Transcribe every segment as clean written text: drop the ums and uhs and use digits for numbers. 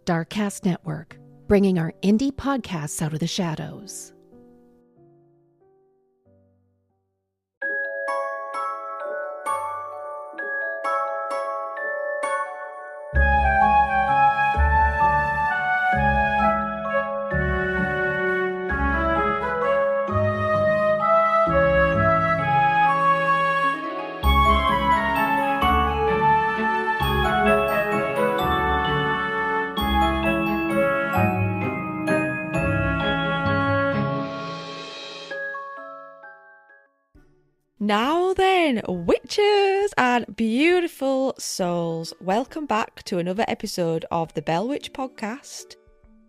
Darkcast Network, bringing our indie podcasts out of the shadows. Now then, witches and beautiful souls, welcome back to another episode of the Bell Witch Podcast,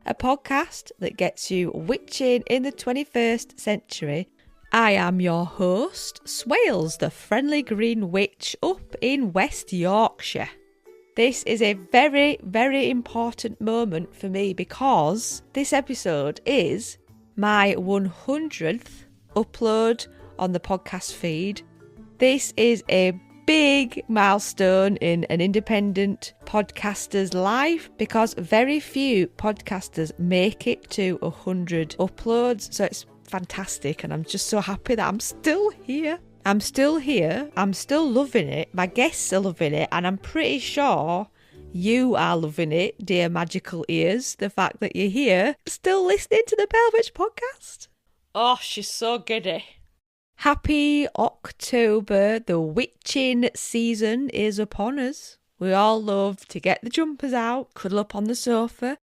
a podcast that gets you witching in the 21st century. I am your host, Swailes the Friendly Green Witch up in West Yorkshire. This is a very, very important moment for me because this episode is my 100th upload on the podcast feed. This is a big milestone in an independent podcaster's life because very few podcasters make it to 100 uploads. So it's fantastic and I'm just so happy that I'm still here. I'm still loving it. My guests are loving it and I'm pretty sure you are loving it, dear magical ears. The fact that you're here still listening to the Bell Witch Podcast. Oh, she's so giddy. Happy October, the witching season is upon us. We all love to get the jumpers out, cuddle up on the sofa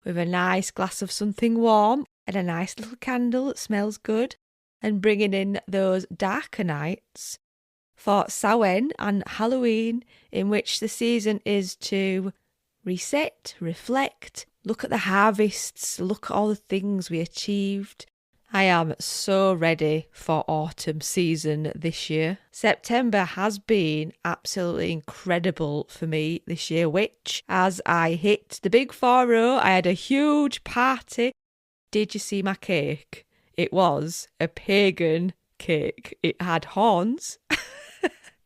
with a nice glass of something warm and a nice little candle that smells good, and bringing in those darker nights for Samhain and Halloween, in which the season is to reset, reflect, look at the harvests, look at all the things we achieved. I am so ready for autumn season this year. September has been absolutely incredible for me this year, which as I hit the big 4-0, I had a huge party. Did you see my cake? It was a pagan cake. It had horns,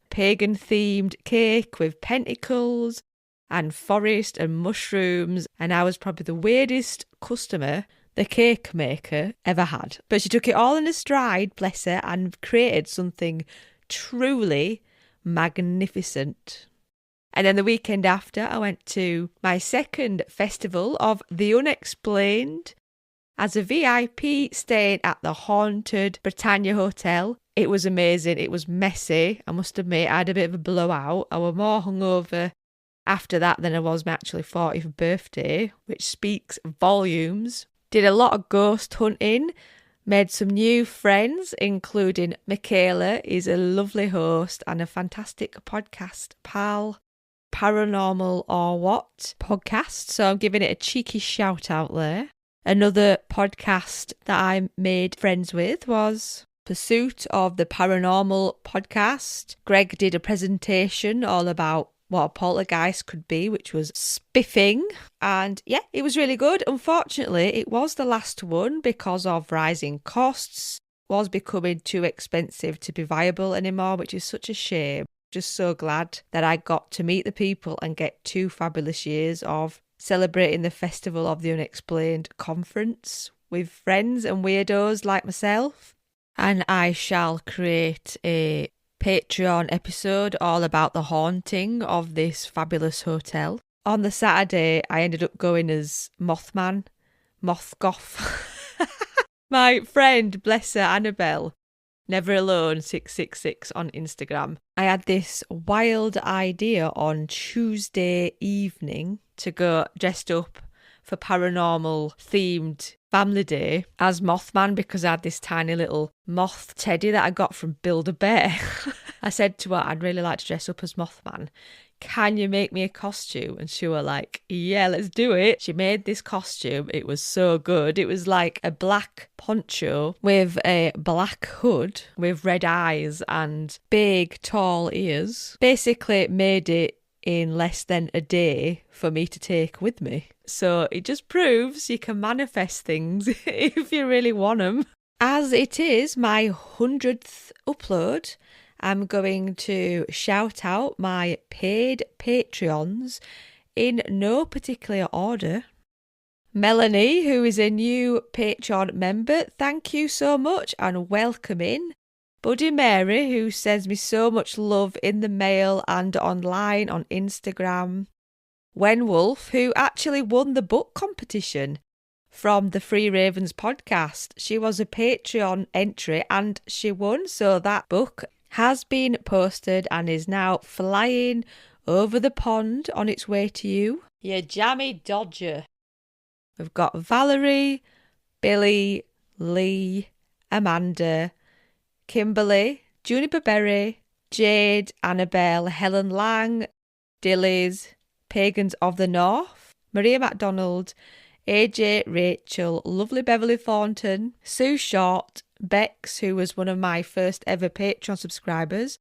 pagan themed cake with pentacles and forest and mushrooms, and I was probably the weirdest customer the cake maker ever had. But she took it all in a stride, bless her, and created something truly magnificent. And then the weekend after, I went to my second festival of the unexplained as a VIP staying at the haunted Britannia Hotel. It was amazing. It was messy. I must admit, I had a bit of a blowout. I was more hungover after that than I was my actually 40th birthday, which speaks volumes. Did a lot of ghost hunting, made some new friends, including Michaela, is a lovely host and a fantastic podcast pal, Paranormal or What podcast. So I'm giving it a cheeky shout out there. Another podcast that I made friends with was Pursuit of the Paranormal podcast. Greg did a presentation all about what a poltergeist could be, which was spiffing. And yeah, it was really good. Unfortunately, it was the last one because of rising costs. It was becoming too expensive to be viable anymore, which is such a shame. Just so glad that I got to meet the people and get 2 fabulous years of celebrating the Festival of the Unexplained conference with friends and weirdos like myself. And I shall create a Patreon episode all about the haunting of this fabulous hotel. On the Saturday, I ended up going as Mothman, Mothgoth. My friend, bless her, Annabelle, Never Alone 666 on Instagram. I had this wild idea on Tuesday evening to go dressed up for paranormal themed family day as Mothman because I had this tiny little moth teddy that I got from Build-A-Bear. I said to her, I'd really like to dress up as Mothman. Can you make me a costume? And she was like, yeah, let's do it. She made this costume. It was so good. It was like a black poncho with a black hood with red eyes and big tall ears. Basically made it in less than a day for me to take with me. So it just proves you can manifest things if you really want them. As it is my 100th upload, I'm going to shout out my paid Patreons in no particular order. Melanie, who is a new Patreon member, thank you so much and welcome in. Buddy Mary, who sends me so much love in the mail and online on Instagram. Wen Wolf, who actually won the book competition from the Free Ravens podcast. She was a Patreon entry and she won, so that book has been posted and is now flying over the pond on its way to you. You jammy dodger. We've got Valerie, Billy, Lee, Amanda, Kimberly, Juniper Berry, Jade, Annabelle, Helen Lang, Dillies, Pagans of the North, Maria MacDonald, AJ, Rachel, lovely Beverly Thornton, Sue Short, Bex, who was one of my first ever Patreon subscribers,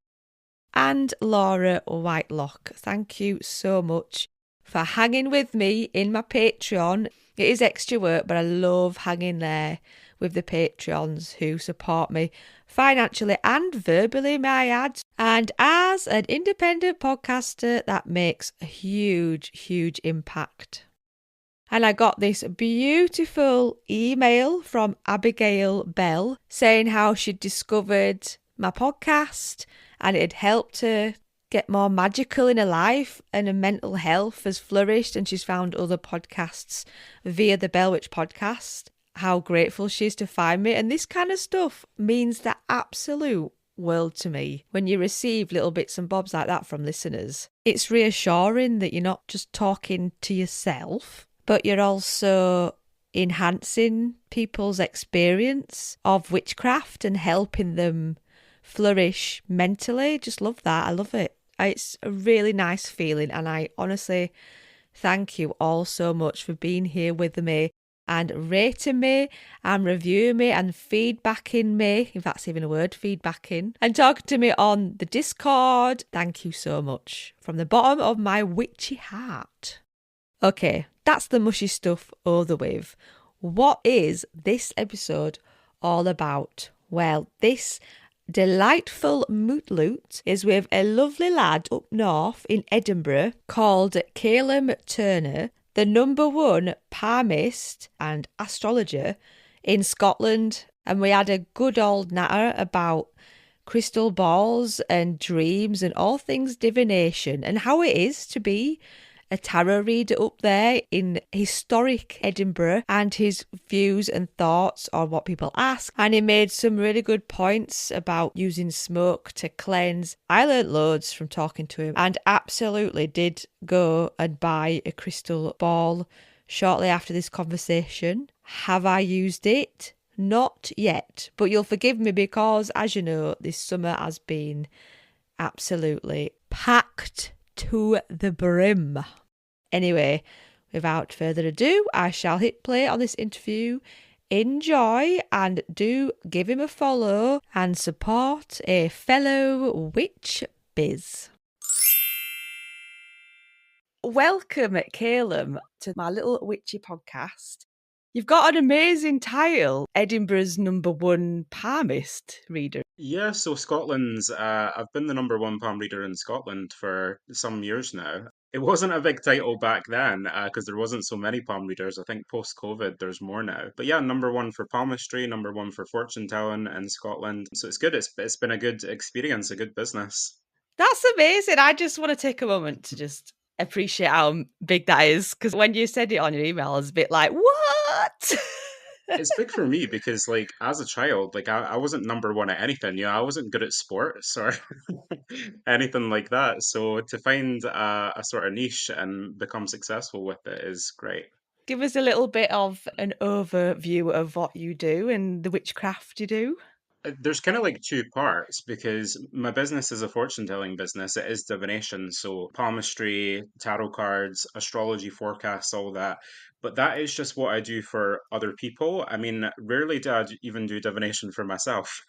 and Laura Whitelock. Thank you so much for hanging with me in my Patreon. It is extra work, but I love hanging there with the Patreons who support me financially and verbally, may I add. And as an independent podcaster, that makes a huge, huge impact. And I got this beautiful email from Abigail Bell saying how she'd discovered my podcast and it had helped her get more magical in her life and her mental health has flourished, and she's found other podcasts via the Bell Witch podcast. How grateful she is to find me. And this kind of stuff means the absolute world to me. When you receive little bits and bobs like that from listeners, it's reassuring that you're not just talking to yourself, but you're also enhancing people's experience of witchcraft and helping them flourish mentally. Just love that. I love it. It's a really nice feeling, and I honestly thank you all so much for being here with me and rating me and reviewing me and feedbacking me, if that's even a word, feedbacking, and talking to me on the Discord. Thank you so much from the bottom of my witchy heart. Okay, that's the mushy stuff over with. What is this episode all about? Well, this delightful mootloot is with a lovely lad up north in Edinburgh called Kalem Turner, the #1 palmist and astrologer in Scotland. And we had a good old natter about crystal balls and dreams and all things divination and how it is to be a tarot reader up there in historic Edinburgh and his views and thoughts on what people ask. And he made some really good points about using smoke to cleanse. I learnt loads from talking to him and absolutely did go and buy a crystal ball shortly after this conversation. Have I used it? Not yet, but you'll forgive me because, as you know, this summer has been absolutely packed to the brim. Anyway, without further ado, I shall hit play on this interview. Enjoy and do give him a follow and support a fellow witch biz. Welcome, Kalem, to my little witchy podcast. You've got an amazing title, Edinburgh's #1 palmist reader. Yeah, so Scotland's, I've been the #1 palm reader in Scotland for some years now. It wasn't a big title back then because there wasn't so many palm readers. I think post-COVID there's more now. But yeah, #1 for palmistry, #1 for fortune telling in Scotland. So it's good. It's been a good experience, a good business. That's amazing. I just want to take a moment to just appreciate how big that is, because when you said it on your email, I was a bit like, what? It's big for me because, like, as a child, like, I wasn't #1 at anything. I wasn't good at sports or anything like that. So to find a sort of niche and become successful with it is great. Give us a little bit of an overview of what you do and the witchcraft you do. There's kind of like two parts because my business is a fortune telling business. It is divination, so palmistry, tarot cards, astrology forecasts, all that. But that is just what I do for other people. I mean, rarely do I even do divination for myself,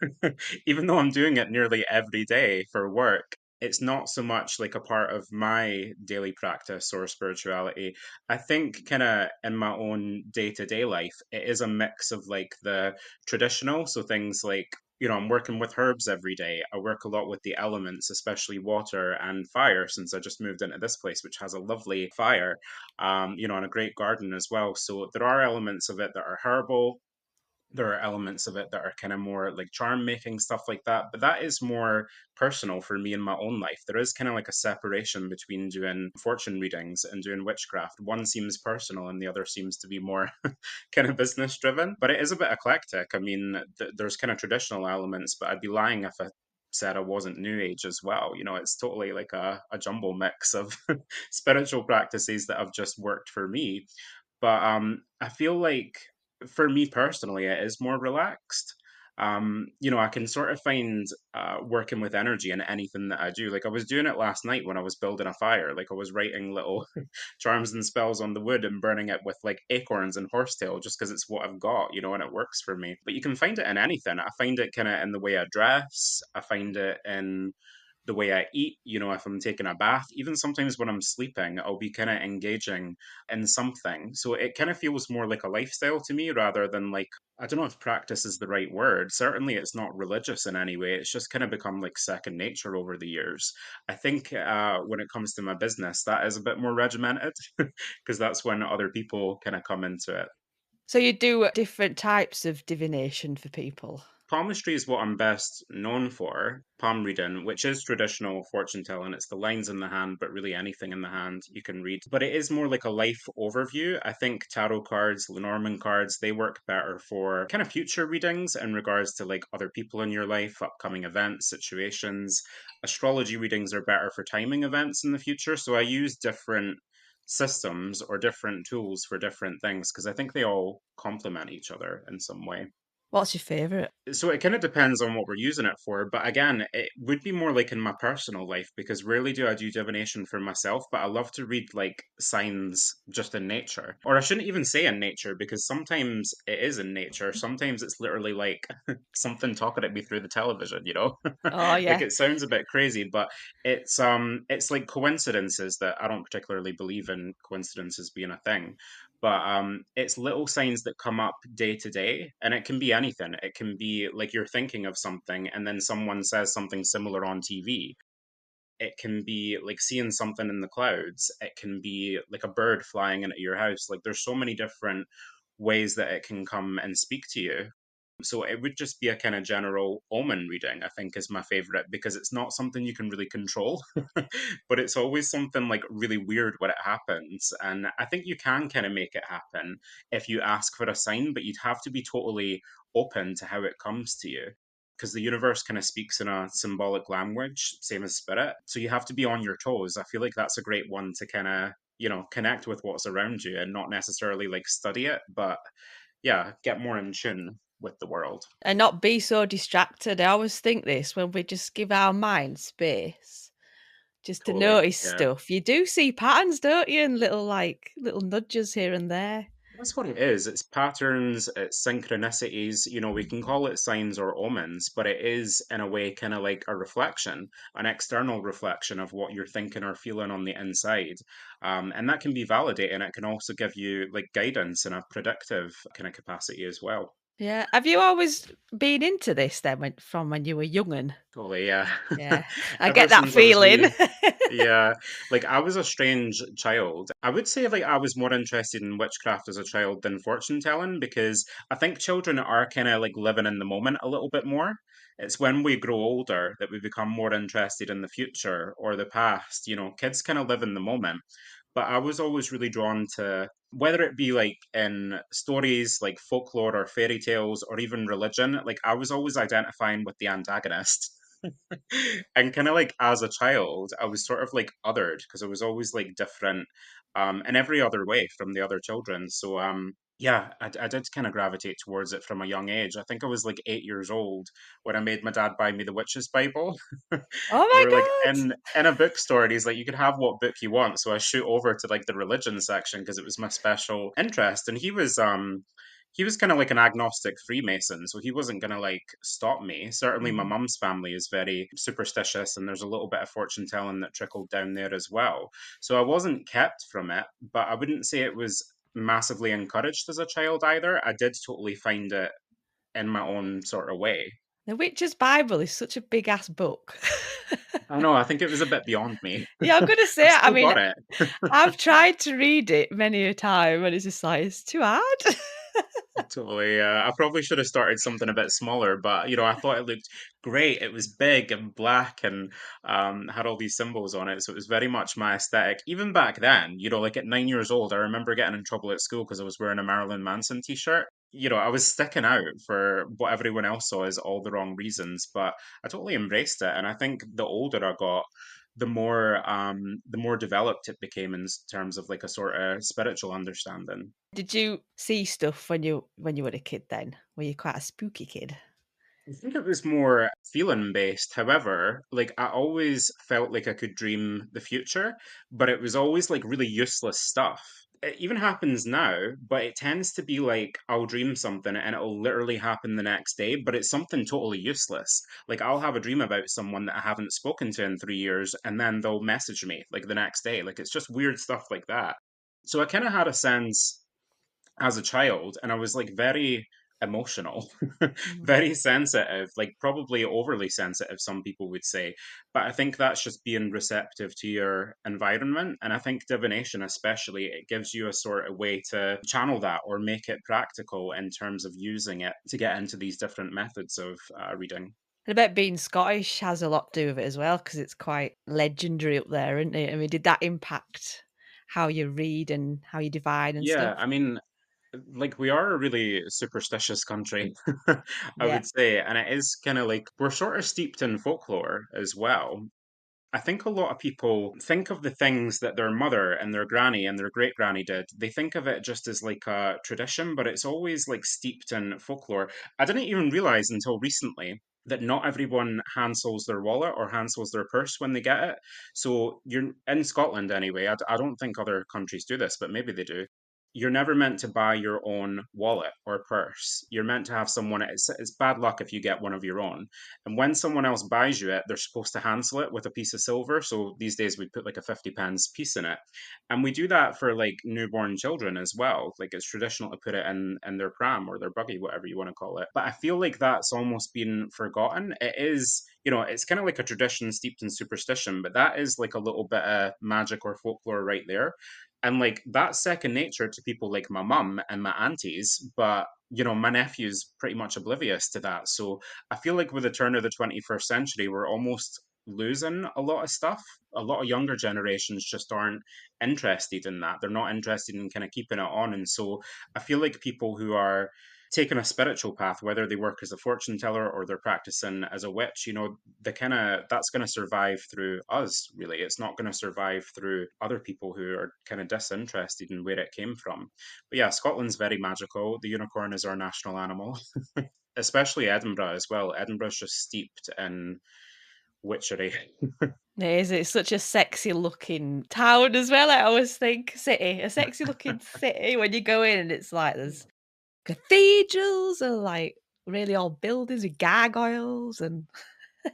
even though I'm doing it nearly every day for work. It's not so much like a part of my daily practice or spirituality. I think, kind of in my own day to day life, it is a mix of like the traditional, so things like I'm working with herbs every day. I work a lot with the elements, especially water and fire, since I just moved into this place, which has a lovely fire, and a great garden as well. So there are elements of it that are herbal. There are elements of it that are kind of more like charm making, stuff like that, but that is more personal for me in my own life. There is kind of like a separation between doing fortune readings and doing witchcraft. One seems personal and the other seems to be more kind of business driven, but it is a bit eclectic. I mean, there's kind of traditional elements, but I'd be lying if I said I wasn't new age as well. It's totally like a jumble mix of spiritual practices that have just worked for me. But I feel like for me personally, it is more relaxed. I can sort of find working with energy in anything that I do. Like I was doing it last night when I was building a fire. Like I was writing little charms and spells on the wood and burning it with like acorns and horsetail just because it's what I've got, and it works for me. But you can find it in anything. I find it kind of in the way I dress. I find it in the way I eat, if I'm taking a bath, even sometimes when I'm sleeping, I'll be kind of engaging in something. So it kind of feels more like a lifestyle to me rather than like, I don't know if practice is the right word. Certainly it's not religious in any way. It's just kind of become like second nature over the years. I think when it comes to my business, that is a bit more regimented because that's when other people kind of come into it. So you do different types of divination for people? Palmistry is what I'm best known for, palm reading, which is traditional fortune telling. It's the lines in the hand, but really anything in the hand you can read. But it is more like a life overview. I think tarot cards, Lenormand cards, they work better for kind of future readings in regards to like other people in your life, upcoming events, situations. Astrology readings are better for timing events in the future. So I use different systems or different tools for different things because I think they all complement each other in some way. What's your favourite? So it kind of depends on what we're using it for, but again, it would be more like in my personal life because rarely do I do divination for myself, but I love to read like signs just in nature. Or I shouldn't even say in nature because sometimes it is in nature. Sometimes it's literally like something talking at me through the television. Oh, Like yeah. it sounds a bit crazy, but it's like coincidences that I don't particularly believe in coincidences being a thing, but it's little signs that come up day to day, and it can be anything. It can be like you're thinking of something and then someone says something similar on TV. It can be like seeing something in the clouds. It can be like a bird flying into your house. Like there's so many different ways that it can come and speak to you. So it would just be a kind of general omen reading, I think, is my favorite because it's not something you can really control, but it's always something like really weird when it happens. And I think you can kind of make it happen if you ask for a sign, but you'd have to be totally open to how it comes to you because the universe kind of speaks in a symbolic language, same as spirit. So you have to be on your toes. I feel like that's a great one to kind of, connect with what's around you and not necessarily like study it, but yeah, get more in tune with the world. And not be so distracted. I always think this when we just give our mind space just to Totally. notice Yeah. stuff. You do see patterns, don't you? And little nudges here and there. That's what it is. It's patterns, it's synchronicities. We can call it signs or omens, but it is, in a way, kind of like a reflection, an external reflection of what you're thinking or feeling on the inside. And that can be validating. It can also give you like guidance in a predictive kind of capacity as well. Yeah. Have you always been into this then from when you were youngin'? Totally, yeah. Yeah. I Ever get that since I was feeling. wee, yeah, like I was a strange child. I would say like I was more interested in witchcraft as a child than fortune telling because I think children are kind of like living in the moment a little bit more. It's when we grow older that we become more interested in the future or the past. Kids kind of live in the moment. But I was always really drawn to whether it be like in stories like folklore or fairy tales or even religion, like I was always identifying with the antagonist. And kind of like as a child, I was sort of like othered because I was always like different in every other way from the other children. So yeah, I did kind of gravitate towards it from a young age. I think I was like 8 years old when I made my dad buy me the Witch's Bible. Oh We my were like God. in a bookstore, and he's like, "You can have what book you want." So I shoot over to like the religion section because it was my special interest, and he was kind of like an agnostic Freemason, so he wasn't gonna like stop me. Certainly, my Mhm. mum's family is very superstitious, and there's a little bit of fortune telling that trickled down there as well. So I wasn't kept from it, but I wouldn't say it was massively encouraged as a child either. I did totally find it in my own sort of way. The Witcher's Bible is such a big ass book. I know, I think it was a bit beyond me. Yeah, I'm gonna say, I've I still mean, got it. I've tried to read it many a time and it's just like, it's too hard. Totally. I probably should have started something a bit smaller, but I thought it looked great. It was big and black and had all these symbols on it, so it was very much my aesthetic. Even back then, like at 9 years old, I remember getting in trouble at school because I was wearing a Marilyn Manson t-shirt. I was sticking out for what everyone else saw as all the wrong reasons, but I totally embraced it. And I think the older I got, the more developed it became in terms of like a sort of spiritual understanding. Did you see stuff when you were a kid then? Were you quite a spooky kid? I think it was more feeling based. However, like I always felt like I could dream the future, but it was always like really useless stuff. It even happens now, but it tends to be like I'll dream something and it'll literally happen the next day, but it's something totally useless. Like I'll have a dream about someone that I haven't spoken to in 3 years, and then they'll message me like the next day. Like it's just weird stuff like that. So I kind of had a sense as a child, and I was like very emotional, Mhm. very sensitive, like probably overly sensitive, some people would say. But I think that's just being receptive to your environment. And I think divination, especially, it gives you a sort of way to channel that or make it practical in terms of using it to get into these different methods of reading. And I bet being Scottish has a lot to do with it as well, because it's quite legendary up there, isn't it? I mean, did that impact how you read and how you divine and Yeah, stuff? I mean, like we are a really superstitious country, I Yeah. would say, and it is kind of like we're sort of steeped in folklore as well. I think a lot of people think of the things that their mother and their granny and their great granny did. They think of it just as like a tradition, but it's always like steeped in folklore. I didn't even realize until recently that not everyone handsels their wallet or handsels their purse when they get it. So you're in Scotland anyway. I don't think other countries do this, but maybe they do. You're never meant to buy your own wallet or purse. You're meant to have someone, it's bad luck if you get one of your own. And when someone else buys you it, they're supposed to hansel it with a piece of silver. So these days we put like a 50 pence piece in it. And we do that for like newborn children as well. Like it's traditional to put it in their pram or their buggy, whatever you want to call it. But I feel like that's almost been forgotten. It is, it's kind of like a tradition steeped in superstition, but that is like a little bit of magic or folklore right there. And like that's second nature to people like my mum and my aunties, but my nephew's pretty much oblivious to that. So I feel like with the turn of the 21st century, we're almost losing a lot of stuff. A lot of younger generations just aren't interested in that. They're not interested in kind of keeping it on. And so I feel like people who are taking a spiritual path, whether they work as a fortune teller or they're practicing as a witch, the kind of that's going to survive through us, really. It's not going to survive through other people who are kind of disinterested in where it came from. But yeah, Scotland's very magical. The unicorn is our national animal, especially Edinburgh as well. Edinburgh's just steeped in witchery. It is. It's such a sexy looking town as well. I always think city, a sexy looking city when you go in and it's like there's cathedrals and like really old buildings with gargoyles and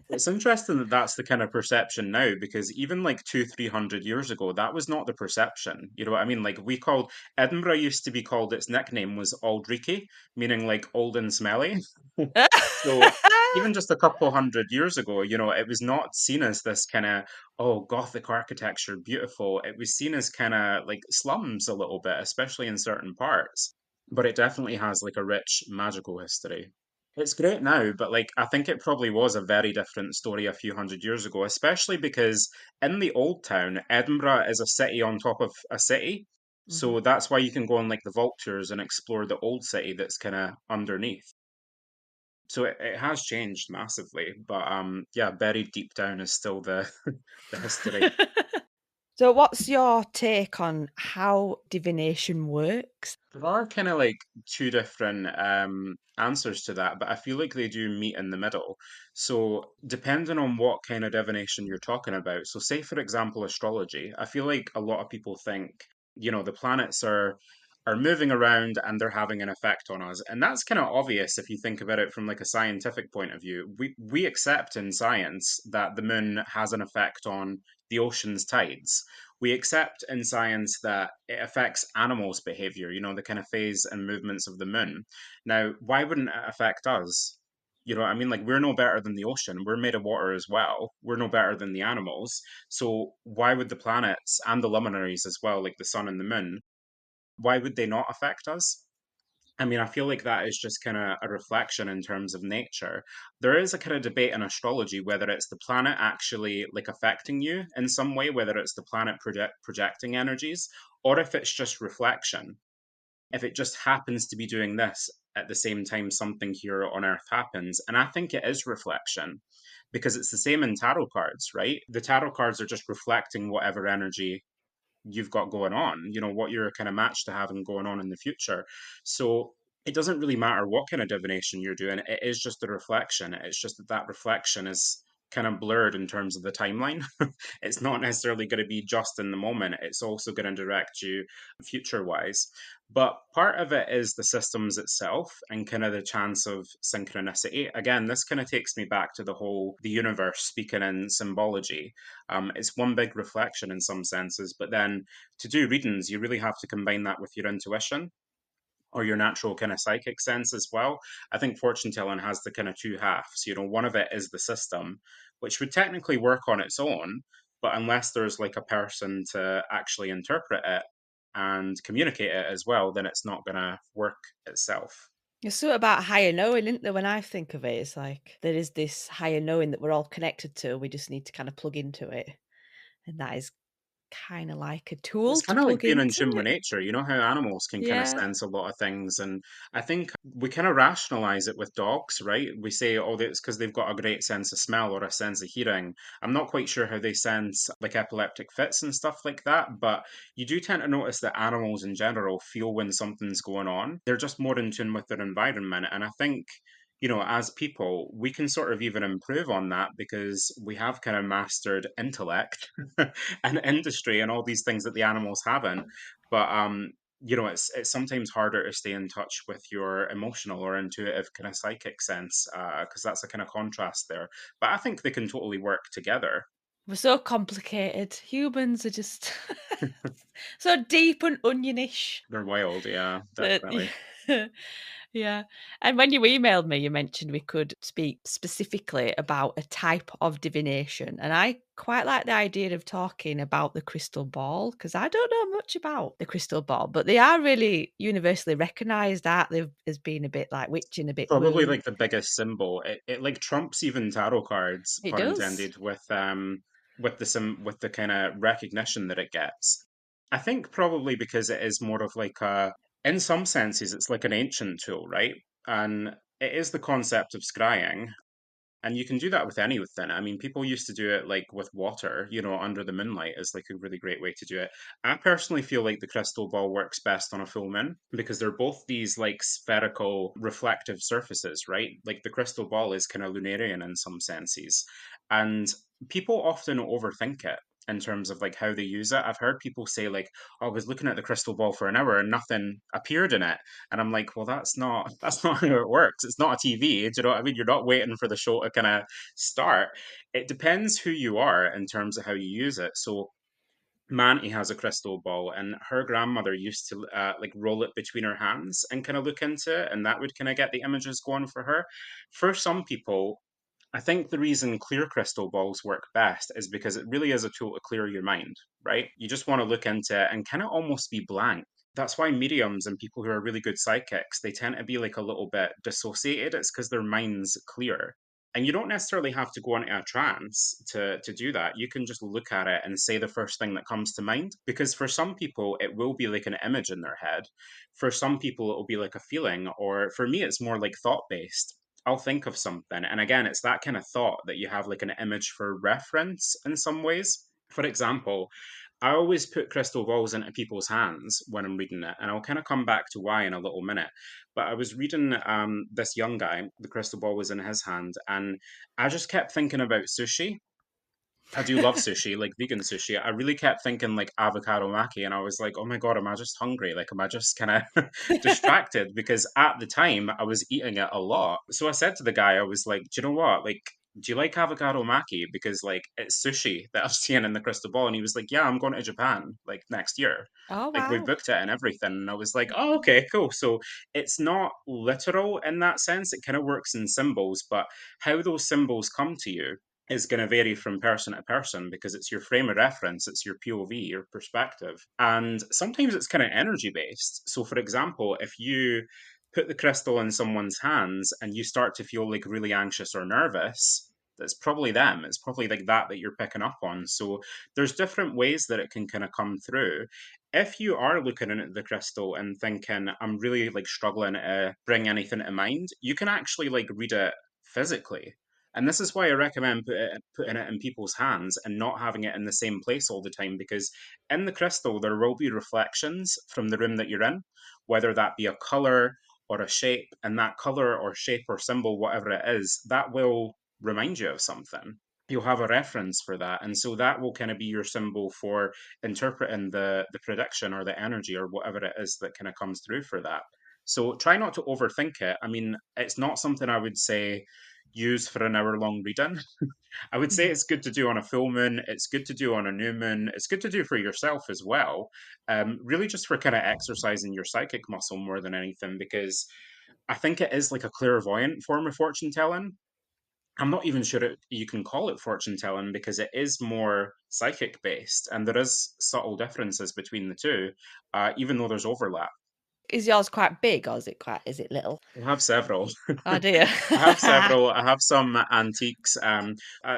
It's interesting that that's the kind of perception now, because even like 300 years ago, that was not the perception. You know what I mean? Like we called Edinburgh used to be called, its nickname was Aldreeky, meaning like old and smelly. So even just a couple hundred years ago, it was not seen as this kind of, oh, Gothic architecture, beautiful. It was seen as kind of like slums a little bit, especially in certain parts. But it definitely has like a rich magical history. It's great now, but like I think it probably was a very different story a few hundred years ago, especially because in the old town, Edinburgh is a city on top of a city. Mhm. So that's why you can go on like the vault tours and explore the old city that's kind of underneath. So it has changed massively, but yeah, buried deep down is still the the history. So what's your take on how divination works? There are kind of like two different answers to that, but I feel like they do meet in the middle. So, depending on what kind of divination you're talking about, so say for example, astrology, I feel like a lot of people think, the planets are moving around and they're having an effect on us. And that's kind of obvious if you think about it from like a scientific point of view. We accept in science that the moon has an effect on the ocean's tides. We accept in science that it affects animals' behavior, the kind of phase and movements of the moon. Now, why wouldn't it affect us? You know what I mean? Like, we're no better than the ocean. We're made of water as well. We're no better than the animals. So why would the planets and the luminaries as well, like the sun and the moon, why would they not affect us? I mean, I feel like that is just kind of a reflection in terms of nature. There is a kind of debate in astrology whether it's the planet actually like affecting you in some way, whether it's the planet projecting energies, or if it's just reflection. If it just happens to be doing this at the same time something here on Earth happens. And I think it is reflection because it's the same in tarot cards, right? The tarot cards are just reflecting whatever energy you've got going on, you know, what you're kind of matched to having going on in the future. So it doesn't really matter what kind of divination you're doing. It is just a reflection. It's just that that reflection is kind of blurred in terms of the timeline. It's not necessarily going to be just in the moment. It's also going to direct you future wise. But part of it is the systems itself and kind of the chance of synchronicity. Again, this kind of takes me back to the universe speaking in symbology. It's one big reflection in some senses, but then to do readings, you really have to combine that with your intuition or your natural kind of psychic sense as well. I think fortune telling has the kind of two halves. You know, one of it is the system, which would technically work on its own, but unless there's like a person to actually interpret it and communicate it as well, then it's not going to work itself. It's sort of about higher knowing, isn't there? When I think of it, it's like there is this higher knowing that we're all connected to. We just need to kind of plug into it. And that is kind of like a tool It's to kind of like plug being in into tune with it. nature. You know how animals can kind of Yeah. sense a lot of things, and I think we kind of rationalize it with dogs, right? We say, "Oh, it's because they've got a great sense of smell or a sense of hearing." I'm not quite sure how they sense like epileptic fits and stuff like that, but you do tend to notice that animals in general feel when something's going on. They're just more in tune with their environment, and I think, you know, as people, we can sort of even improve on that because we have kind of mastered intellect and industry and all these things that the animals haven't. But you know, it's sometimes harder to stay in touch with your emotional or intuitive kind of psychic sense because that's a kind of contrast there. But I think they can totally work together. We're so complicated. Humans are just so deep and onionish. They're wild, yeah, That definitely. yeah. And when you emailed me, you mentioned we could speak specifically about a type of divination. And I quite like the idea of talking about the crystal ball because I don't know much about the crystal ball, but they are really universally recognized, aren't they, as being a bit like witching, a bit Probably woo. like the biggest symbol. It like trumps even tarot cards, It pun does. intended, with with the kind of recognition that it gets. I think probably because it is more of like a, in some senses, it's like an ancient tool, right? And it is the concept of scrying. And you can do that with anything. I mean, people used to do it like with water, you know, under the moonlight is like a really great way to do it. I personally feel like the crystal ball works best on a full moon because they're both these like spherical reflective surfaces, right? Like the crystal ball is kind of Lunarian in some senses. And people often overthink it in terms of like how they use it. I've heard people say like, oh, I was looking at the crystal ball for an hour and nothing appeared in it. And I'm like, well, that's not how it works. It's not a TV. Do you know what I mean? You're not waiting for the show to kind of start. It depends who you are in terms of how you use it. So Manti has a crystal ball, and her grandmother used to like roll it between her hands and kind of look into it, and that would kind of get the images going for her. For some people, I think the reason clear crystal balls work best is because it really is a tool to clear your mind, right? You just want to look into it and kind of almost be blank. That's why mediums and people who are really good psychics, they tend to be like a little bit dissociated. It's because their mind's clear. And you don't necessarily have to go into a trance to do that. You can just look at it and say the first thing that comes to mind. Because for some people, it will be like an image in their head. For some people, it will be like a feeling. Or for me, it's more like thought based. I'll think of something. And again, it's that kind of thought that you have like an image for reference in some ways. For example, I always put crystal balls into people's hands when I'm reading it, and I'll kind of come back to why in a little minute. But I was reading this young guy, the crystal ball was in his hand, and I just kept thinking about sushi. I do love sushi, like vegan sushi. I really kept thinking like avocado maki, and I was like, oh my God, am I just hungry? Like, am I just kind of distracted? Because at the time I was eating it a lot. So I said to the guy, I was like, do you know what? Like, do you like avocado maki? Because like it's sushi that I've seen in the crystal ball. And he was like, yeah, I'm going to Japan like next year. Oh, Like we wow. booked it and everything. And I was like, oh, okay, cool. So it's not literal in that sense. It kind of works in symbols, but how those symbols come to you is going to vary from person to person because it's your frame of reference, it's your POV, your perspective. And sometimes it's kind of energy based. So, for example, if you put the crystal in someone's hands and you start to feel like really anxious or nervous, that's probably them. It's probably like that you're picking up on. So there's different ways that it can kind of come through. If you are looking at the crystal and thinking, I'm really like struggling to bring anything to mind, you can actually like read it physically. And this is why I recommend putting it in people's hands and not having it in the same place all the time, because in the crystal, there will be reflections from the room that you're in, whether that be a color or a shape, and that color or shape or symbol, whatever it is, that will remind you of something. You'll have a reference for that. And so that will kind of be your symbol for interpreting the prediction or the energy or whatever it is that kind of comes through for that. So try not to overthink it. I mean, it's not something I would say use for an hour long reading. I would say it's good to do on a full moon. It's good to do on a new moon. It's good to do for yourself as well. Really, just for kind of exercising your psychic muscle more than anything, because I think it is like a clairvoyant form of fortune telling. I'm not even sure you can call it fortune telling because it is more psychic based, and there is subtle differences between the two, even though there's overlap. Is yours quite big or is it little? I have several. Oh dear. I have several. I have some antiques.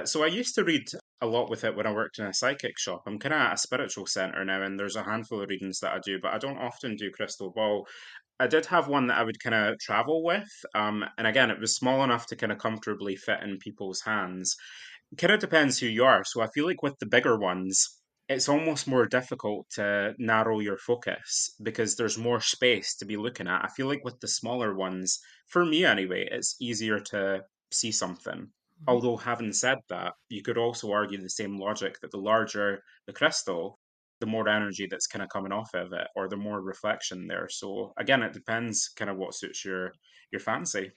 So I used to read a lot with it when I worked in a psychic shop. I'm kind of at a spiritual center now, and there's a handful of readings that I do, but I don't often do crystal ball. I did have one that I would kind of travel with, and again, it was small enough to kind of comfortably fit in people's hands. Kind of depends who you are. So I feel like with the bigger ones, it's almost more difficult to narrow your focus because there's more space to be looking at. I feel like with the smaller ones, for me anyway, it's easier to see something. Although, having said that, you could also argue the same logic that the larger the crystal, the more energy that's kind of coming off of it, or the more reflection there. So again, it depends kind of what suits your fancy.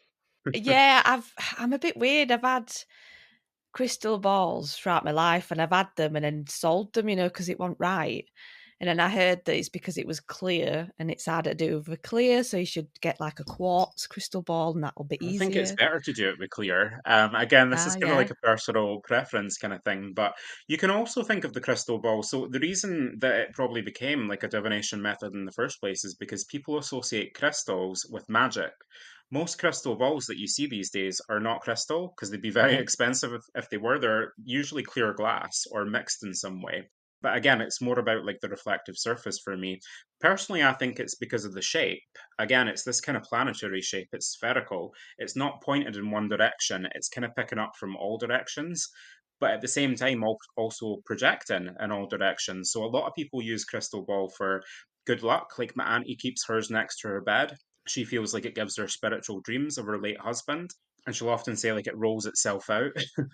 Yeah, I'm a bit weird. I've had crystal balls throughout my life and I've had them and then sold them, because it wasn't right. And then I heard that it's because it was clear and it's harder to do with a clear, so you should get like a quartz crystal ball and that'll be I think it's easier. better to do it with clear. Again, this Ah, is kind of yeah. like a personal preference kind of thing, but you can also think of the crystal ball. So the reason that it probably became like a divination method in the first place is because people associate crystals with magic. Most crystal balls that you see these days are not crystal because they'd be very Right. expensive if they were. They're usually clear glass or mixed in some way. But again, it's more about like the reflective surface for me. Personally, I think it's because of the shape. Again, it's this kind of planetary shape. It's spherical. It's not pointed in one direction. It's kind of picking up from all directions, but at the same time also projecting in all directions. So a lot of people use crystal ball for good luck. Like my auntie keeps hers next to her bed. She feels like it gives her spiritual dreams of her late husband. And she'll often say like it rolls itself out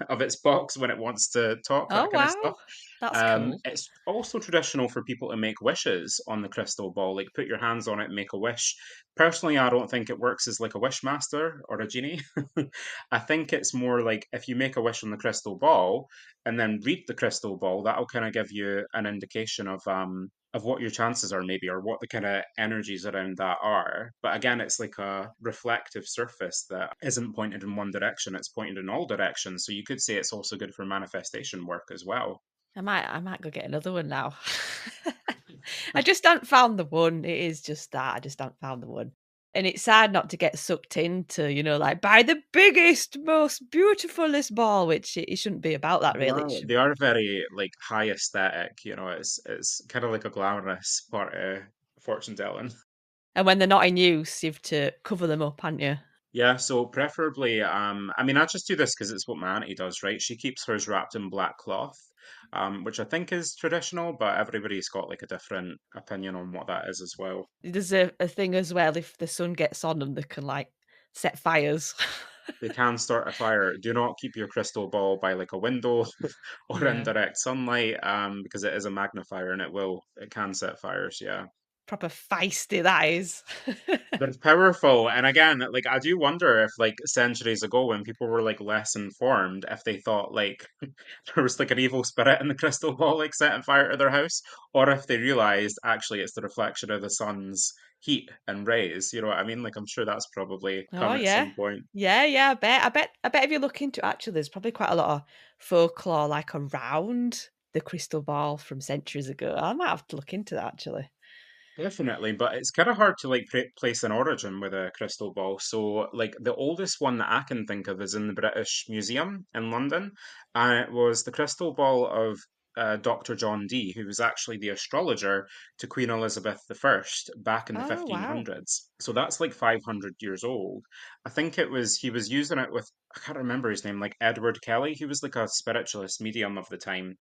of its box when it wants to talk, Oh that kind of wow. stuff. That's cool. It's also traditional for people to make wishes on the crystal ball, like put your hands on it and make a wish. Personally, I don't think it works as like a wish master or a genie. I think it's more like if you make a wish on the crystal ball and then read the crystal ball, that'll kind of give you an indication of what your chances are maybe or what the kind of energies around that are. But again, it's like a reflective surface that isn't pointed in one direction, it's pointed in all directions. So you could say it's also good for manifestation work as well. I might go get another one now. I just haven't found the one. It is just that I just haven't found the one. And it's sad not to get sucked into, like buy the biggest, most beautifulest ball, which it shouldn't be about that They really. are they are very like high aesthetic, it's kind of like a glamorous part of fortune telling. And when they're not in use, you have to cover them up, aren't you? Yeah, so preferably, I mean, I just do this because it's what my auntie does, right? She keeps hers wrapped in black cloth, which I think is traditional, but everybody's got like a different opinion on what that is as well. There's a thing as well, if the sun gets on them, they can like set fires. They can start a fire. Do not keep your crystal ball by like a window or in Yeah. direct sunlight, because it is a magnifier and it can set fires, yeah. Proper feisty, that is. But it's powerful. And again, like I do wonder if like centuries ago when people were like less informed, if they thought like there was like an evil spirit in the crystal ball like setting fire to their house, or if they realized actually it's the reflection of the sun's heat and rays. You know what I mean? Like I'm sure that's probably Oh come at yeah. some point. Yeah, yeah, I bet if you look into it, actually there's probably quite a lot of folklore like around the crystal ball from centuries ago. I might have to look into that actually. Definitely, but it's kind of hard to like place an origin with a crystal ball. So, like the oldest one that I can think of is in the British Museum in London, and it was the crystal ball of Dr. John Dee, who was actually the astrologer to Queen Elizabeth I back in the Oh wow. 1500s. So that's like 500 years old. I think it was he was using it with I can't remember his name, like Edward Kelly. He was like a spiritualist medium of the time.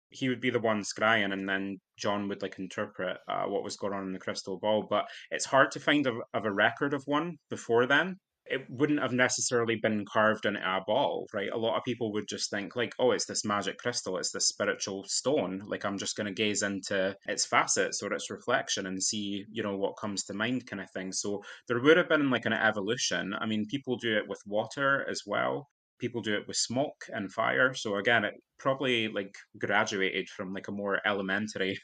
He would be the one scrying, and then John would like interpret what was going on in the crystal ball. But it's hard to find a record of one before then. It wouldn't have necessarily been carved into a ball, right? A lot of people would just think like, oh, it's this magic crystal, it's this spiritual stone. Like I'm just going to gaze into its facets or its reflection and see, what comes to mind, kind of thing. So there would have been like an evolution. I mean, people do it with water as well. People do it with smoke and fire. So again, it probably like graduated from like a more elementary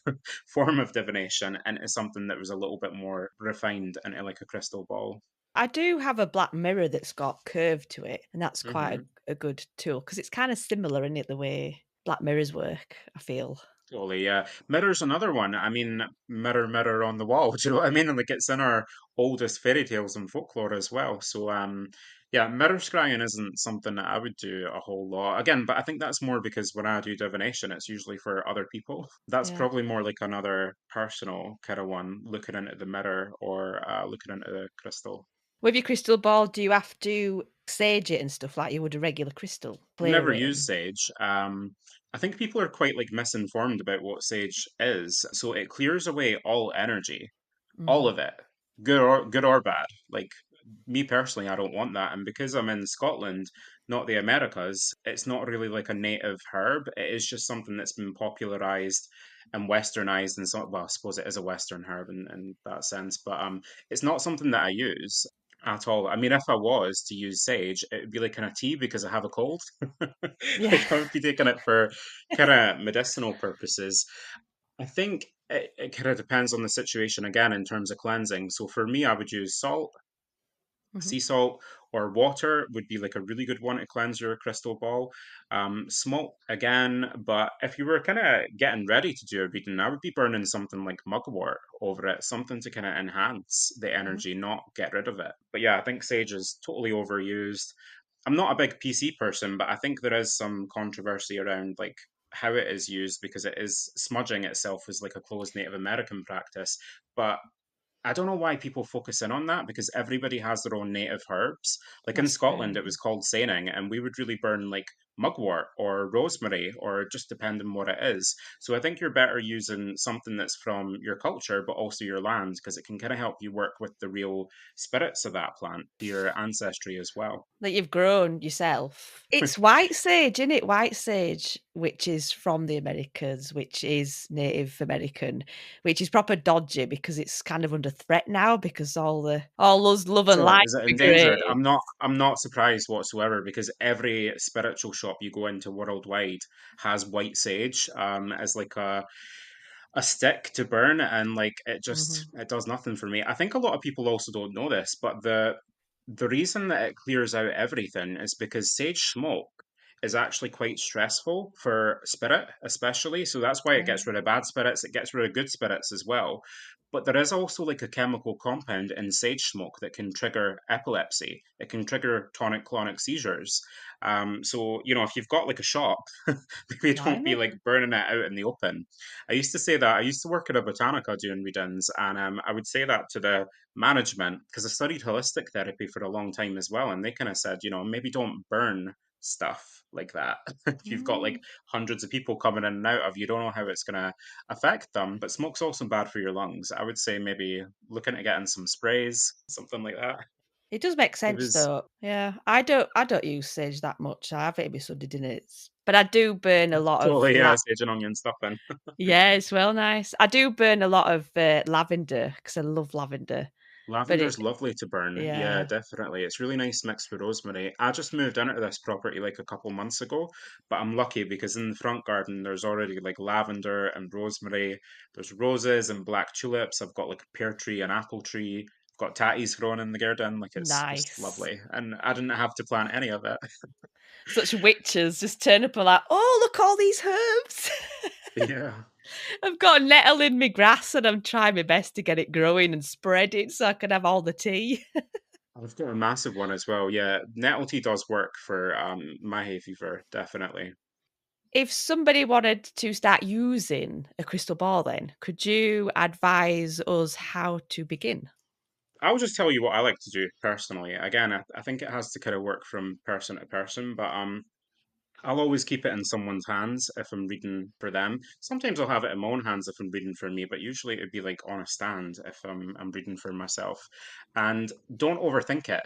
form of divination into something that was a little bit more refined into like a crystal ball. I do have a black mirror that's got curve to it, and that's quite Hmm. a good tool because it's kind of similar in it the way black mirrors work, I feel. Totally, yeah. Mirror's another one. I mean, mirror, mirror on the wall. Do you know what I mean? And like it's in our oldest fairy tales and folklore as well. So, yeah, mirror scrying isn't something that I would do a whole lot. Again, but I think that's more because when I do divination, it's usually for other people. That's Yeah. probably more like another personal kind of one, looking into the mirror or looking into the crystal. With your crystal ball, do you have to sage it and stuff like you would a regular crystal? I've Clear never it used and sage. I think people are quite like misinformed about what sage is. So it clears away all energy, all mhm, of it, good or bad. Like me personally, I don't want that. And because I'm in Scotland, not the Americas, it's not really like a native herb. It is just something that's been popularized and westernized and so well, I suppose it is a western herb in that sense, but it's not something that I use at all. I mean, if I was to use sage, it would be like kind of tea because I have a cold. yeah. Like I would be taking it for kind of medicinal purposes. I think it kind of depends on the situation again in terms of cleansing. So for me, I would use salt, Mhm, sea salt, or water would be like a really good one to cleanse your crystal ball. Smoke again, but if you were kind of getting ready to do a reading, I would be burning something like mugwort over it, something to kind of enhance the mhm. energy, not get rid of it. But yeah, I think sage is totally overused. I'm not a big PC person, but I think there is some controversy around like how it is used because it is smudging itself as like a closed Native American practice. But I don't know why people focus in on that because everybody has their own native herbs. Like in That's Scotland, true. it was called saining, and we would really burn like mugwort or rosemary or just depending what it is. So I think you're better using something that's from your culture, but also your land because it can kind of help you work with the real spirits of that plant, your ancestry as well. That you've grown yourself. It's white sage, isn't it? White sage, which is from the Americas, which is Native American, which is proper dodgy because it's kind of under threat now because all those love and So light is it endangered? degrade. I'm not surprised whatsoever because every spiritual shop you go into worldwide has white sage as like a stick to burn and like Mhm, it does nothing for me. I think a lot of people also don't know this, but the reason that it clears out everything is because sage smoke is actually quite stressful for spirit, especially. So that's why it gets rid of bad spirits, it gets rid of good spirits as well. But there is also like a chemical compound in sage smoke that can trigger epilepsy. It can trigger tonic clonic seizures. So, if you've got like a shop, maybe don't be blimey. like burning it out in the open. I used to say that. I used to work at a botanica doing readings, and I would say that to the management because I studied holistic therapy for a long time as well. And they kind of said, maybe don't burn stuff like that. If you've got like Mm. hundreds of people coming in and out of, you don't know how it's going to affect them. But smoke's also bad for your lungs. I would say maybe looking at getting some sprays, something like that. It does make It sense was though. Yeah. I don't use sage that much. I have it in my Sunday dinners. But I do burn a lot of totally sage and onion stuffing. yeah, it's well nice. I do burn a lot of lavender because I love lavender. But Lavender's lovely to burn. Yeah, yeah, definitely. It's really nice mixed with rosemary. I just moved into this property like a couple months ago, but I'm lucky because in the front garden there's already like lavender and rosemary. There's roses and black tulips. I've got like a pear tree, an apple tree. I've got tatties growing in the garden. Like it's just nice. lovely. And I didn't have to plant any of it. Such witches just turn up and like, oh, look, all these herbs. Yeah. I've got a nettle in my grass and I'm trying my best to get it growing and spreading so I can have all the tea. I've got a massive one as well. Yeah, nettle tea does work for my hay fever, definitely. If somebody wanted to start using a crystal ball, then could you advise us how to begin? I'll just tell you what I like to do personally. Again, I think it has to kind of work from person to person, but I'll always keep it in someone's hands if I'm reading for them. Sometimes I'll have it in my own hands if I'm reading for me, but usually it'd be like on a stand if I'm reading for myself. And don't overthink it.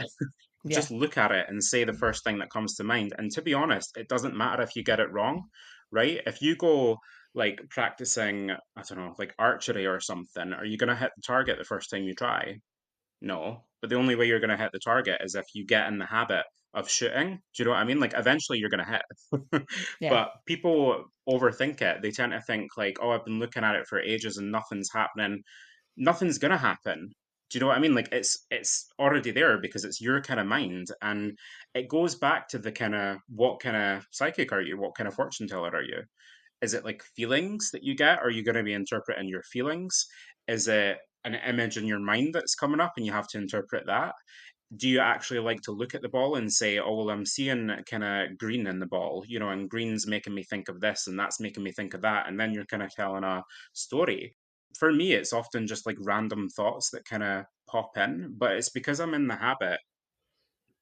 Yeah, Just look at it and say the first thing that comes to mind. And to be honest, it doesn't matter if you get it wrong, right? If you go like practicing, I don't know, like archery or something, are you gonna hit the target the first time you try? No, but the only way you're going to hit the target is if you get in the habit of shooting. Do you know what I mean? Like eventually you're going to hit. yeah, But people overthink it. They tend to think like, "Oh, I've been looking at it for ages and nothing's happening." Nothing's going to happen. Do you know what I mean? Like it's already there because it's your kind of mind, and it goes back to the kind of what kind of psychic are you? What kind of fortune teller are you? Is it like feelings that you get? Are you going to be interpreting your feelings? Is it an image in your mind that's coming up and you have to interpret that? Do you actually like to look at the ball and say, oh, well, I'm seeing kind of green in the ball, you know, and green's making me think of this and that's making me think of that. And then you're kind of telling a story. For me, it's often just like random thoughts that kind of pop in, but it's because I'm in the habit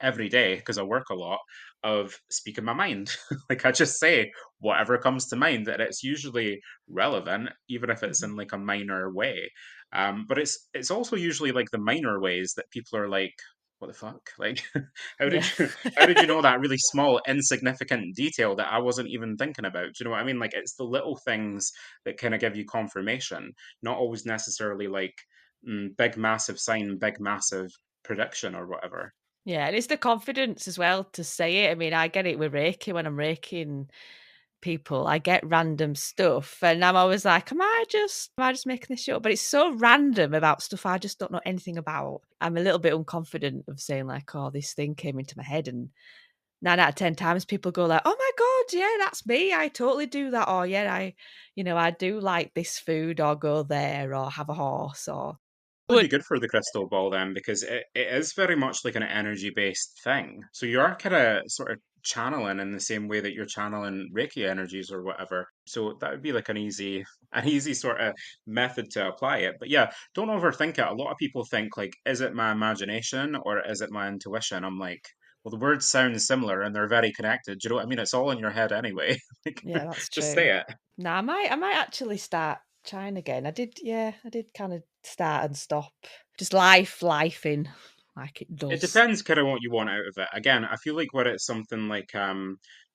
every day because I work a lot of speaking my mind. Like I just say whatever comes to mind, and it's usually relevant, even if it's mhm, in like a minor way. But it's also usually like the minor ways that people are like, "What the fuck? Like, yeah, how did you know that really small, insignificant detail that I wasn't even thinking about?" Do you know what I mean? Like it's the little things that kind of give you confirmation, not always necessarily like big massive sign, big massive prediction or whatever. yeah. And it's the confidence as well to say it. I mean, I get it with Reiki when I'm Reikiing people. I get random stuff, and I'm always like, am I just making this shit up? But it's so random about stuff I just don't know anything about. I'm a little bit unconfident of saying like, oh, this thing came into my head, and 9 out of 10 times people go like, "Oh my god, yeah, that's me. I totally do that." Or yeah, I do like this food, or go there, or have a horse, or Be but good for the crystal ball then because it is very much like an energy based thing. So you are kind of sort of channeling in the same way that you're channeling Reiki energies or whatever. So that would be like an easy sort of method to apply it. But yeah, don't overthink it. A lot of people think like, is it my imagination or is it my intuition? I'm like, well, the words sound similar and they're very connected. Do you know what I mean? It's all in your head anyway. Like, yeah, that's just true. say it. No, I might actually start trying again. I did kind of start and stop. Just life in like it It does. depends kind of what you want out of it. Again, I feel like where it's something like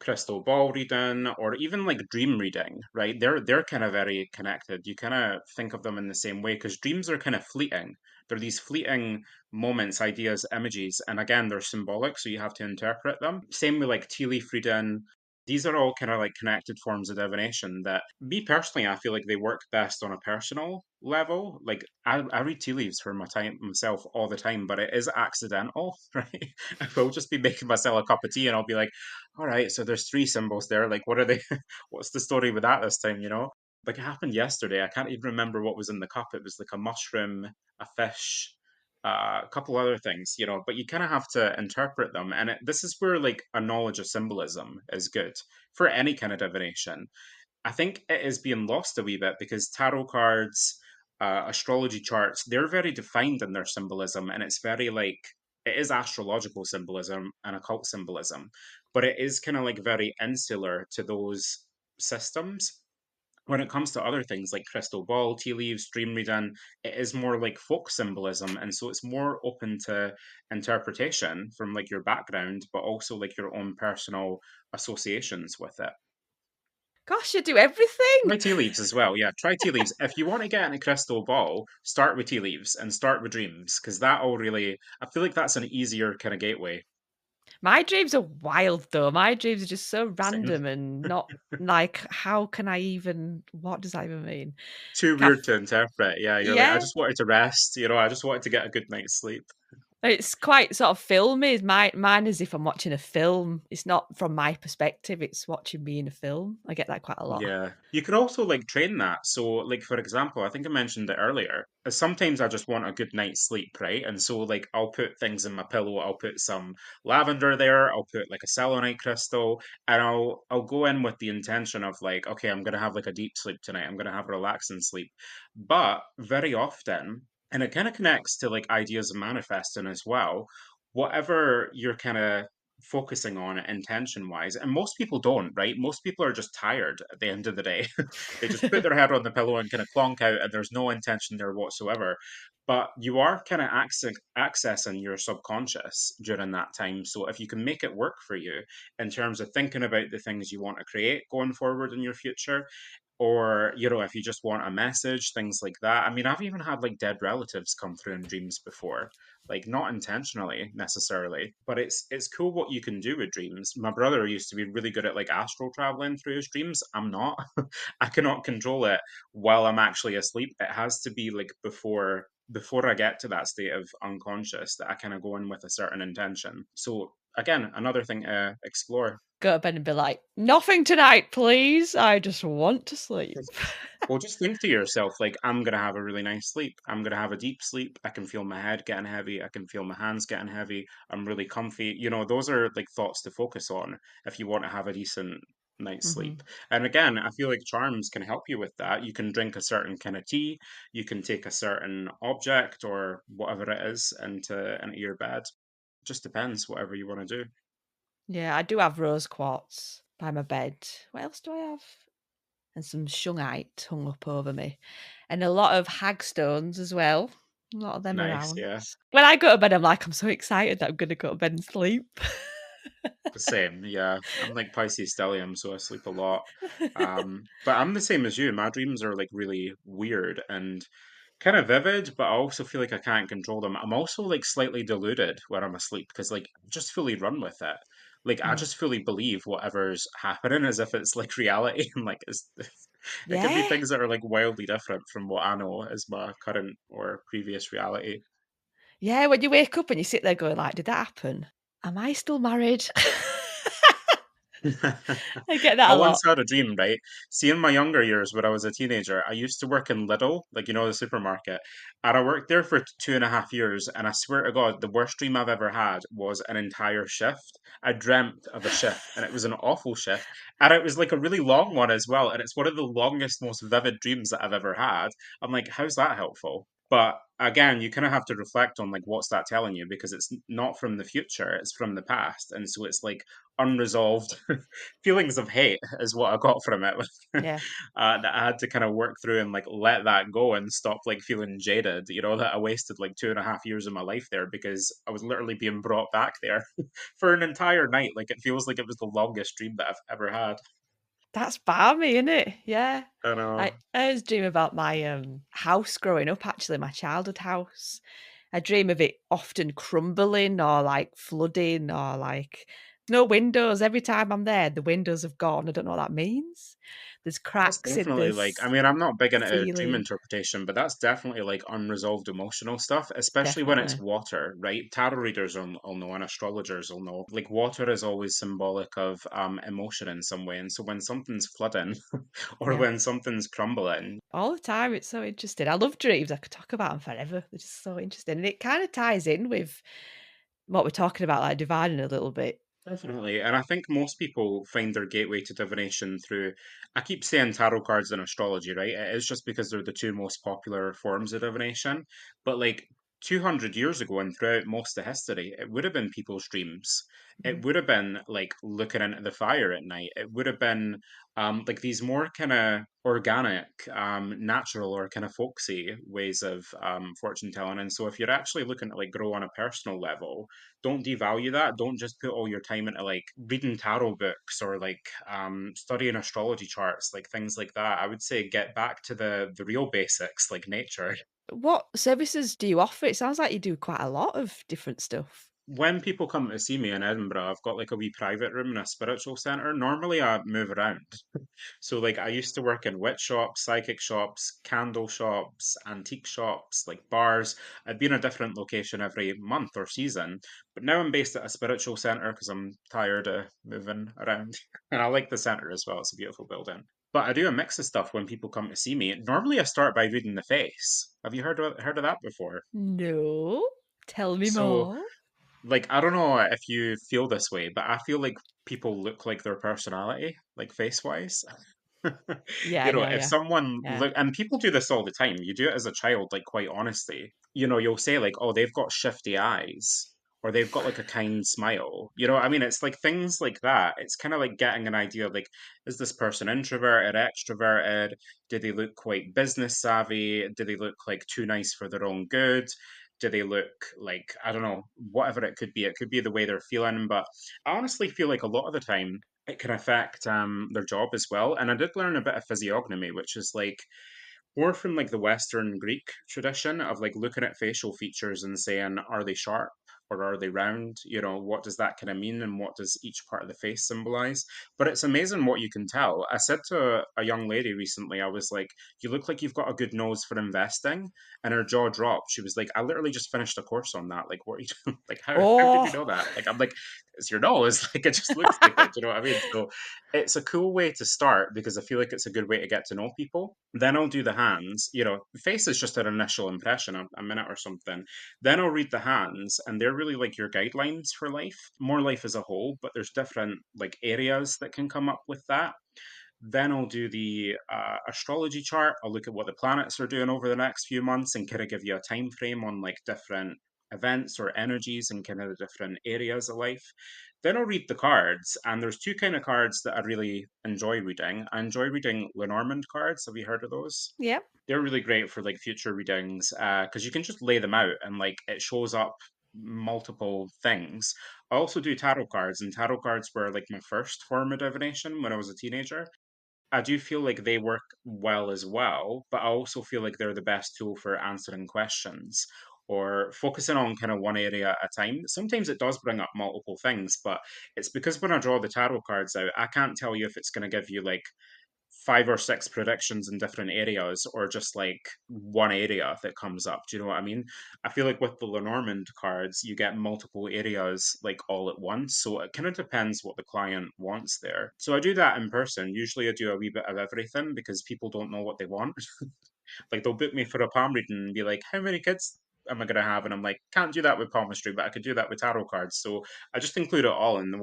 crystal ball reading or even like dream reading, right? They're kind of very connected. You kind of think of them in the same way because dreams are kind of fleeting. They're these fleeting moments, ideas, images, and again, they're symbolic, so you have to interpret them. Same with like tea leaf reading. These are all kind of like connected forms of divination that me personally, I feel like they work best on a personal level. Like I read tea leaves for my time myself all the time, but it is accidental, right? I will just be making myself a cup of tea and I'll be like, all right, so there's three symbols there. Like, what are they? What's the story with that this time, you know? Like it happened yesterday. I can't even remember what was in the cup. It was like a mushroom, a fish, a couple other things, you know, but you kind of have to interpret them. And this is where like a knowledge of symbolism is good for any kind of divination. I think it is being lost a wee bit because tarot cards, astrology charts, they're very defined in their symbolism, and it's very like it is astrological symbolism and occult symbolism, but it is kind of like very insular to those systems. when it comes to other things like crystal ball, tea leaves, dream reading, it is more like folk symbolism. And so it's more open to interpretation from like your background, but also like your own personal associations with it. Gosh, you do everything. Try tea leaves as well. Yeah, try tea leaves. If you want to get in a crystal ball, start with tea leaves and start with dreams because that all really, I feel like that's an easier kind of gateway. My dreams are wild though. My dreams are just so Same. random and not like, how can I even, what does that even mean? Too Can't, weird to interpret. Yeah, you're like, I yeah. just wanted to rest, I just wanted to get a good night's sleep. It's quite sort of filmy. Mine is if I'm watching a film. It's not from my perspective, it's watching me in a film. I get that quite a lot. Yeah. You could also like train that. So, like for example, I think I mentioned it earlier. Sometimes I just want a good night's sleep, right? And so like I'll put things in my pillow. I'll put some lavender there. I'll put like a selenite crystal, and I'll go in with the intention of like, okay, I'm gonna have like a deep sleep tonight. I'm gonna have a relaxing sleep. But very often, and it kind of connects to like ideas of manifesting as well. Whatever you're kind of focusing on it intention wise. And most people don't, right? Most people are just tired at the end of the day. They just put their head on the pillow and kind of clonk out, and there's no intention there whatsoever. But you are kind of accessing your subconscious during that time. So if you can make it work for you in terms of thinking about the things you want to create going forward in your future, or if you just want a message, things like that. I mean, I've even had like dead relatives come through in dreams before, like not intentionally necessarily, but it's cool what you can do with dreams. My brother used to be really good at like astral traveling through his dreams. I'm not. I cannot control it while I'm actually asleep. It has to be like before I get to that state of unconscious that I kind of go in with a certain intention. So again, another thing to explore. Go to bed and be like, nothing tonight, please. I just want to sleep. Well, just think to yourself, like, I'm going to have a really nice sleep. I'm going to have a deep sleep. I can feel my head getting heavy. I can feel my hands getting heavy. I'm really comfy. Those are like thoughts to focus on if you want to have a decent night's Hmm. sleep. And again, I feel like charms can help you with that. You can drink a certain kind of tea. You can take a certain object or whatever it is into your bed. Just depends, whatever you want to do. Yeah, I do have rose quartz by my bed. What else do I have? And some shungite hung up over me. And a lot of hagstones as well. A lot of them Nice, around. yeah. When I go to bed, I'm like, I'm so excited that I'm going to go to bed and sleep. Same, yeah. I'm like Pisces stellium, so I sleep a lot. But I'm the same as you. My dreams are like really weird and kind of vivid, but I also feel like I can't control them. I'm also like slightly deluded when I'm asleep because like I just fully run with it. Like I Mm. just fully believe whatever's happening as if it's like reality and like it could be Yeah. things that are like wildly different from what I know as my current or previous reality. Yeah, when you wake up and you sit there going like, did that happen? Am I still married? I get I that a once lot. had a dream, right? See, in my younger years, when I was a teenager, I used to work in Lidl, like the supermarket, and I worked there for 2.5 years. And I swear to God, the worst dream I've ever had was an entire shift. I dreamt of a shift, and it was an awful shift, and it was like a really long one as well. And it's one of the longest, most vivid dreams that I've ever had. I'm like, how's that helpful? But again, you kind of have to reflect on like what's that telling you because it's not from the future, it's from the past, and so it's like unresolved feelings of hate is what I got from it. Yeah. That I had to kind of work through and like let that go and stop like feeling jaded. That I wasted like 2.5 years of my life there because I was literally being brought back there for an entire night. Like it feels like it was the longest dream that I've ever had. That's balmy, isn't it? Yeah. I I always dream about my house growing up, actually, my childhood house. I dream of it often crumbling or like flooding or like no windows. Every time I'm there, the windows have gone. I don't know what that means. There's That's cracks in definitely like, this I mean, I'm not big into dream ceiling. interpretation, but that's definitely like unresolved emotional stuff, especially when it's Definitely. water, right? Tarot readers will know and astrologers will know. Like, water is always symbolic of emotion in some way. And so when something's flooding or Yeah. when something's crumbling, All the time. It's so interesting. I love dreams. I could talk about them forever. They're just so interesting. And it kind of ties in with what we're talking about, like dividing a little bit. definitely. And I think most people find their gateway to divination through, I keep saying tarot cards and astrology, right? It is just because they're the two most popular forms of divination. But like, 200 years ago and throughout most of history, it would have been people's dreams. It would have been like looking into the fire at night. It would have been like these more kind of organic, natural, or kind of folksy ways of fortune telling. And so, if you're actually looking to like grow on a personal level, don't devalue that. Don't just put all your time into like reading tarot books or like studying astrology charts, like things like that. I would say get back to the real basics, like nature. What services do you offer? It sounds like you do quite a lot of different stuff. When people come to see me in Edinburgh, I've got like a wee private room in a spiritual centre. Normally, I move around. So, like, I used to work in witch shops, psychic shops, candle shops, antique shops, like bars. I'd be in a different location every month or season. But now I'm based at a spiritual centre because I'm tired of moving around. And I like the centre as well. It's a beautiful building. But I do a mix of stuff when people come to see me. Normally, I start by reading the face. Have you heard of that before? No. Tell me So, more. like, I don't know if you feel this way, but I feel like people look like their personality, like face wise. Yeah, You I know, know, if yeah. someone Yeah. look, and people do this all the time, you do it as a child, like quite honestly. You know, you'll say like, "Oh, they've got shifty eyes," or "They've got like a kind smile." You know, I mean, it's like things like that. It's kind of like getting an idea of like, is this person introverted, extroverted? Do they look quite business savvy? Do they look like too nice for their own good? Do they look like, I don't know, whatever it could be? It could be the way they're feeling, but I honestly feel like a lot of the time it can affect their job as well. And I did learn a bit of physiognomy, which is like more from like the Western Greek tradition of like looking at facial features and saying, are they sharp or are they round? You know, what does that kind of mean and what does each part of the face symbolize? But it's amazing what you can tell. I said to a young lady recently, I was like, you look like you've got a good nose for investing. And her jaw dropped. She was like, I literally just finished a course on that. Like, what are you doing? Like, how did you Oh. know that? Like, I'm like, it's your nose. Like, it just looks like it. Do you know what I mean? So it's a cool way to start because I feel like it's a good way to get to know people. Then I'll do the hands. You know, face is just an initial impression, a minute or something. Then I'll read the hands, and they're really like your guidelines for life, more life as a whole, but there's different like areas that can come up with that. Then I'll do the astrology chart. I'll look at what the planets are doing over the next few months and kind of give you a time frame on like different events or energies and kind of the different areas of life. Then I'll read the cards, and there's two kind of cards that I really enjoy reading. I enjoy reading Lenormand cards. Have you heard of those? Yeah. They're really great for like future readings because you can just lay them out and like it shows up multiple things. I also do tarot cards, and tarot cards were like my first form of divination when I was a teenager. I do feel like they work well as well, but I also feel like they're the best tool for answering questions or focusing on kind of one area at a time. Sometimes it does bring up multiple things, but it's because when I draw the tarot cards out, I can't tell you if it's going to give you like five or six predictions in different areas or just like one area that comes up. Do you know what I mean? I feel like with the Lenormand cards, you get multiple areas like all at once. So it kind of depends what the client wants there. So I do that in person. Usually I do a wee bit of everything because people don't know what they want. Like they'll book me for a palm reading and be like, "How many kids am I gonna have?" And I'm like, "Can't do that with palmistry, but I could do that with tarot cards." So I just include it all in the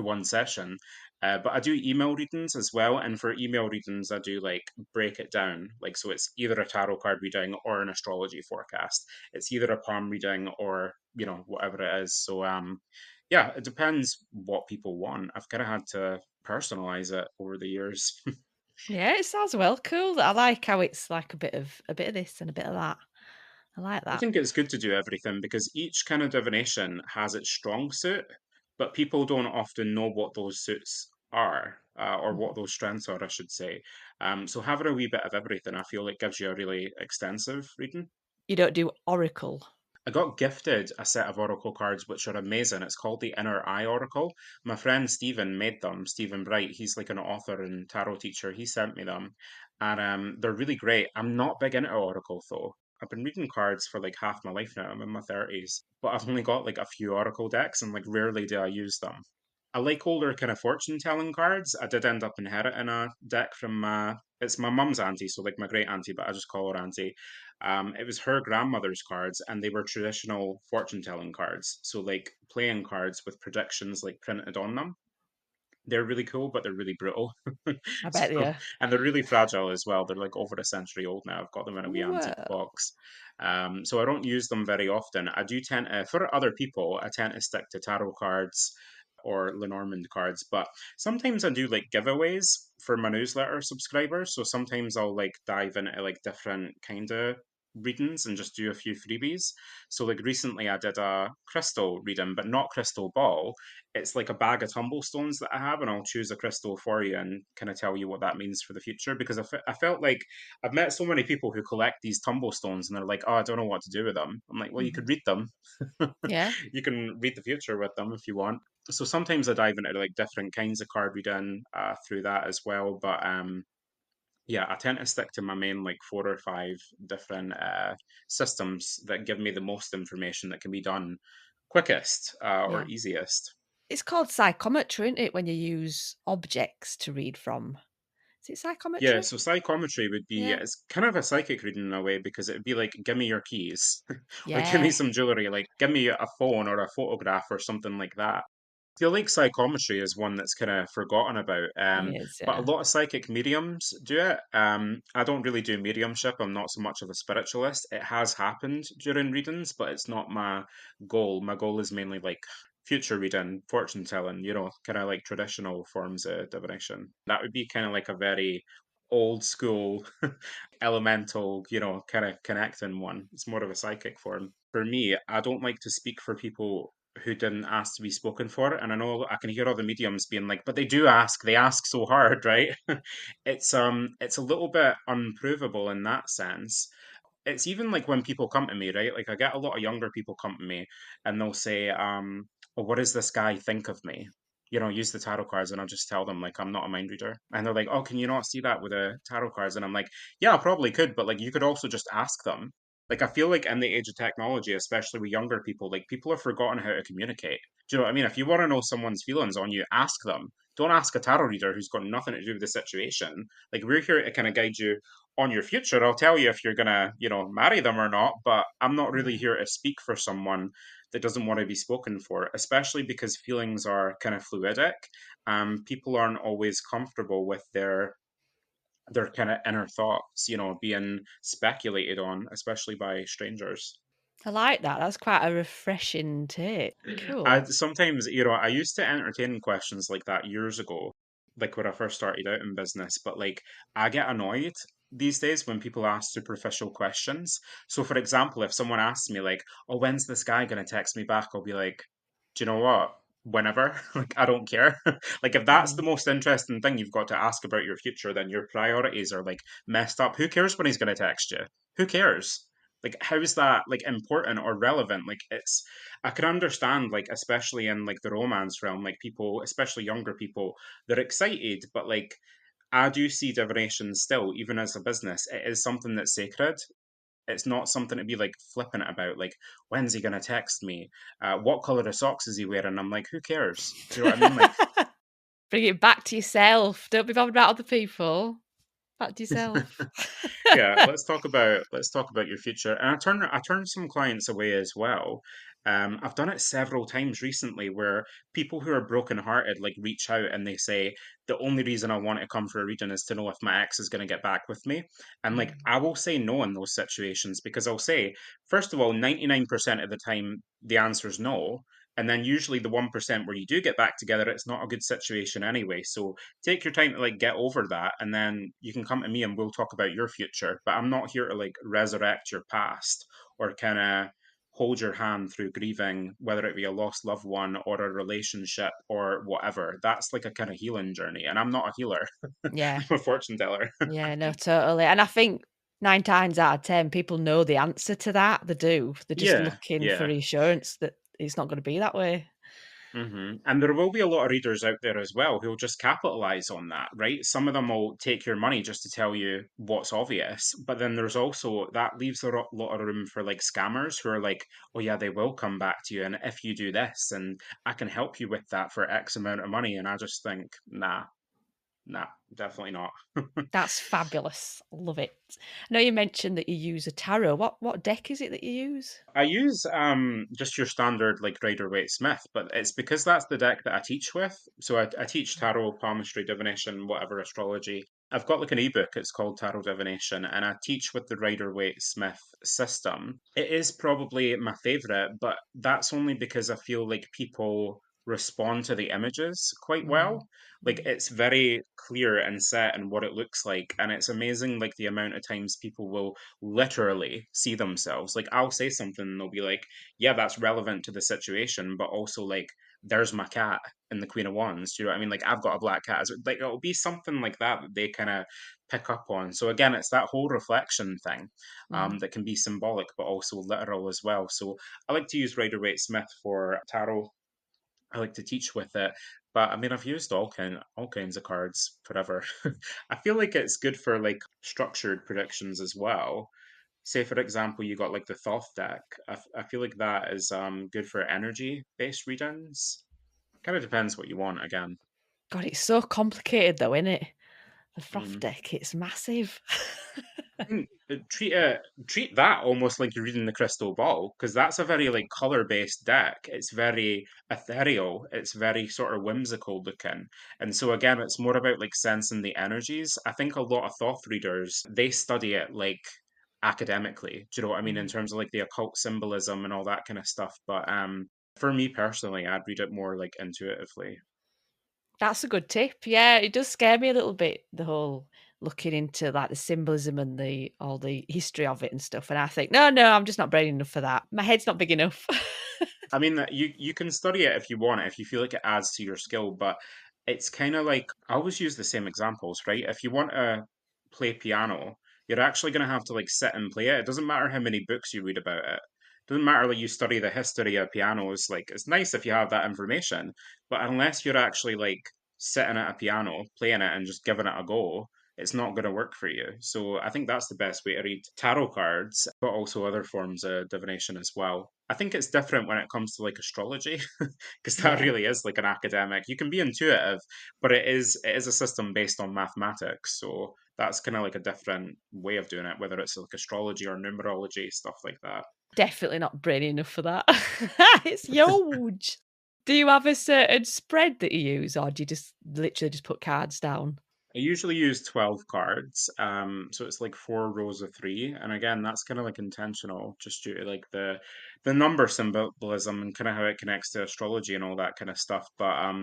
one session. But I do email readings as well, and for email readings, I do like break it down. Like so, it's either a tarot card reading or an astrology forecast. It's either a palm reading or whatever it is. So yeah, it depends what people want. I've kind of had to personalize it over the years. Yeah, it sounds well cool. I like how it's like a bit of this and a bit of that. I like I that. think it's good to do everything because each kind of divination has its strong suit, but people don't often know what those suits are, or what Mhm. those strengths are, I should say. So having a wee bit of everything, I feel like gives you a really extensive reading. You don't do oracle. I got gifted a set of oracle cards which are amazing. It's called the Inner Eye Oracle. My friend Stephen made them. Stephen Bright, he's like an author and tarot teacher. He sent me them, and they're really great. I'm not big into oracle though. I've been reading cards for like half my life now. I'm in my 30s, but I've only got like a few oracle decks, and like rarely do I use them. I like older kind of fortune telling cards. I did end up inheriting a deck from it's my mum's auntie, so like my great auntie, but I just call her auntie. It was her grandmother's cards, and they were traditional fortune telling cards. So like playing cards with predictions like printed on them. They're really cool, but they're really brutal. I bet So, you. and they're really fragile as well. They're like over a century old now. I've got them in a wee antique Whoa. box. So I don't use them very often. I do tend to, for other people, I tend to stick to tarot cards or Lenormand cards, but sometimes I do like giveaways for my newsletter subscribers. So sometimes I'll like dive into like different kind of readings and just do a few freebies. So like recently I did a crystal reading, but not crystal ball. It's like a bag of tumblestones that I have, and I'll choose a crystal for you and kind of tell you what that means for the future. Because I felt like I've met so many people who collect these tumblestones and they're like, oh, I don't know what to do with them. I'm like, well, you Mhm. could read them. Yeah. You can read the future with them if you want. So sometimes I dive into like different kinds of card reading through that as well. But yeah, I tend to stick to my main like 4 or 5 different systems that give me the most information that can be done quickest or Yeah. easiest. It's called psychometry, isn't it, when you use objects to read from? Is it Yeah, psychometry? so psychometry would be Yeah. it's kind of a psychic reading in a way because it'd be like, give me your keys, or give me Yeah. some jewelry, like give me a phone or a photograph or something like that. I feel like psychometry is one that's kind of forgotten about, It is, but a yeah. lot of psychic mediums do it. I don't really do mediumship. I'm not so much of a spiritualist. It has happened during readings, but it's not my goal. My goal is mainly like future reading, fortune telling, kind of like traditional forms of divination. That would be kind of like a very old school elemental, kind of connecting one. It's more of a psychic form. For me, I don't like to speak for people who didn't ask to be spoken for. And I know I can hear other mediums being like, but they ask so hard, right? It's a little bit unprovable in that sense. It's even like when people come to me, right? Like I get a lot of younger people come to me and they'll say, "Oh, what does this guy think of me?" Use the tarot cards, and I'll just tell them like I'm not a mind reader. And they're like, "Oh, can you not see that with the tarot cards?" And I'm like, "Yeah, I probably could, but like you could also just ask them." Like I feel like in the age of technology, especially with younger people, like people have forgotten how to communicate. Do you know what I mean? If you want to know someone's feelings on you, ask them. Don't ask a tarot reader who's got nothing to do with the situation. Like we're here to kind of guide you on your future. I'll tell you if you're gonna, marry them or not, but I'm not really Yeah. here to speak for someone that doesn't want to be spoken for, especially because feelings are kind of fluidic. People aren't always comfortable with their kind of inner thoughts, being speculated on, especially by strangers. I like that. That's quite a refreshing take. I Cool. sometimes, I used to entertain questions like that years ago, like when I first started out in business, but like I get annoyed these days when people ask superficial questions. So for example, if someone asks me like, "Oh, when's this guy gonna text me back?" I'll be like, "Do you know what? Whenever." Like I don't care. Like if that's the Mm. most interesting thing you've got to ask about your future, then your priorities are like messed up. Who cares when he's gonna text you? Who cares? Like how is that like important or relevant? Like I can understand, like, especially in like the romance realm, like people, especially younger people, they're excited, but like I do see divination still, even as a business, it is something that's sacred. It's not something to be like flippant about, like, when's he gonna text me? What color of socks is he wearing? I'm like, who cares? Do you know what I mean? Like, Bring it back to yourself. Don't be bothered about other people. Back to yourself. yeah, let's talk about your future. And I turn some clients away as well. I've done it several times recently where people who are brokenhearted like reach out and they say the only reason I want to come for a reading is to know if my ex is going to get back with me. And like Mm. I will say no in those situations because I'll say, first of all, 99% of the time the answer is no. And then usually the 1% where you do get back together, it's not a good situation anyway. So take your time to like get over that, and then you can come to me and we'll talk about your future. But I'm not here to like resurrect your past or kind of hold your hand through grieving, whether it be a lost loved one or a relationship or whatever. That's like a kind of healing journey, and I'm not a healer. Yeah. I'm a fortune teller. Yeah, no, totally. And I think 9 times out of 10, people know the answer to that. They do. They're just Yeah, looking for yeah. reassurance that it's not going to be that way. And there will be a lot of readers out there as well who'll just capitalize on that, right? Some of them will take your money just to tell you what's obvious, but then there's also that leaves a lot of room for like scammers who are like, oh yeah, they will come back to you, and if you do this, and I can help you with that for X amount of money, and I just think, nah. Nah, definitely not. That's fabulous. Love it. I know you mentioned that you use a tarot. What deck is it that you use? I use just your standard like Rider-Waite Smith, but it's because that's the deck that I teach with. So I teach tarot, palmistry, divination, whatever astrology. I've got like an ebook, it's called Tarot Divination, and I teach with the Rider-Waite Smith system. It is probably my favorite, but that's only because I feel like people respond to the images quite Mm, well. Like mm, it's very clear and set in what it looks like, and it's amazing like the amount of times people will literally see themselves. Like I'll say something and they'll be like, yeah, that's relevant to the situation, but also like there's my cat in the Queen of Wands. Do you know what I mean? Like I've got a black cat. Like it'll be something like that that they kind of pick up on. So again, it's that whole reflection thing mm. that can be symbolic but also literal as well. So I like to use Rider-Waite Smith for tarot. I like to teach with it. But I mean, I've used all kinds of cards forever. I feel like it's good for like structured predictions as well. Say, for example, you got like the Thoth deck. I feel like that is good for energy based readings. Kind of depends what you want again. God, it's so complicated though, isn't it? The froth Mm. deck, it's massive. Treat that almost like you're reading the crystal ball, because that's a very like color based deck. It's very ethereal. It's very sort of whimsical looking, and so again, it's more about like sensing the energies. I think a lot of Thoth readers they study it like academically. Do you know what I mean in Mm. terms of like the occult symbolism and all that kind of stuff? But for me personally, I'd read it more like intuitively. That's a good tip. Yeah, it does scare me a little bit, the whole looking into like the symbolism and the all the history of it and stuff. And I think, no, no, I'm just not brave enough for that. My head's not big enough. I mean, you can study it if you want, if you feel like it adds to your skill, but it's kind of like I always use the same examples, right? If you want to play piano, you're actually going to have to like sit and play it. It doesn't matter how many books you read about it. It doesn't matter like you study the history of pianos. Like it's nice if you have that information, but unless you're actually like sitting at a piano, playing it and just giving it a go, it's not going to work for you. So I think that's the best way to read tarot cards, but also other forms of divination as well. I think it's different when it comes to like astrology, because that Yeah, really is like an academic. You can be intuitive, but it is a system based on mathematics. So that's kind of like a different way of doing it, whether it's like astrology or numerology, stuff like that. definitely not brainy enough for that. It's huge. Do you have a certain spread that you use, or do you just literally just put cards down? I usually use 12 cards. So it's like 4 rows of three. And again, that's kind of like intentional, just due to like the number symbolism and kind of how it connects to astrology and all that kind of stuff. But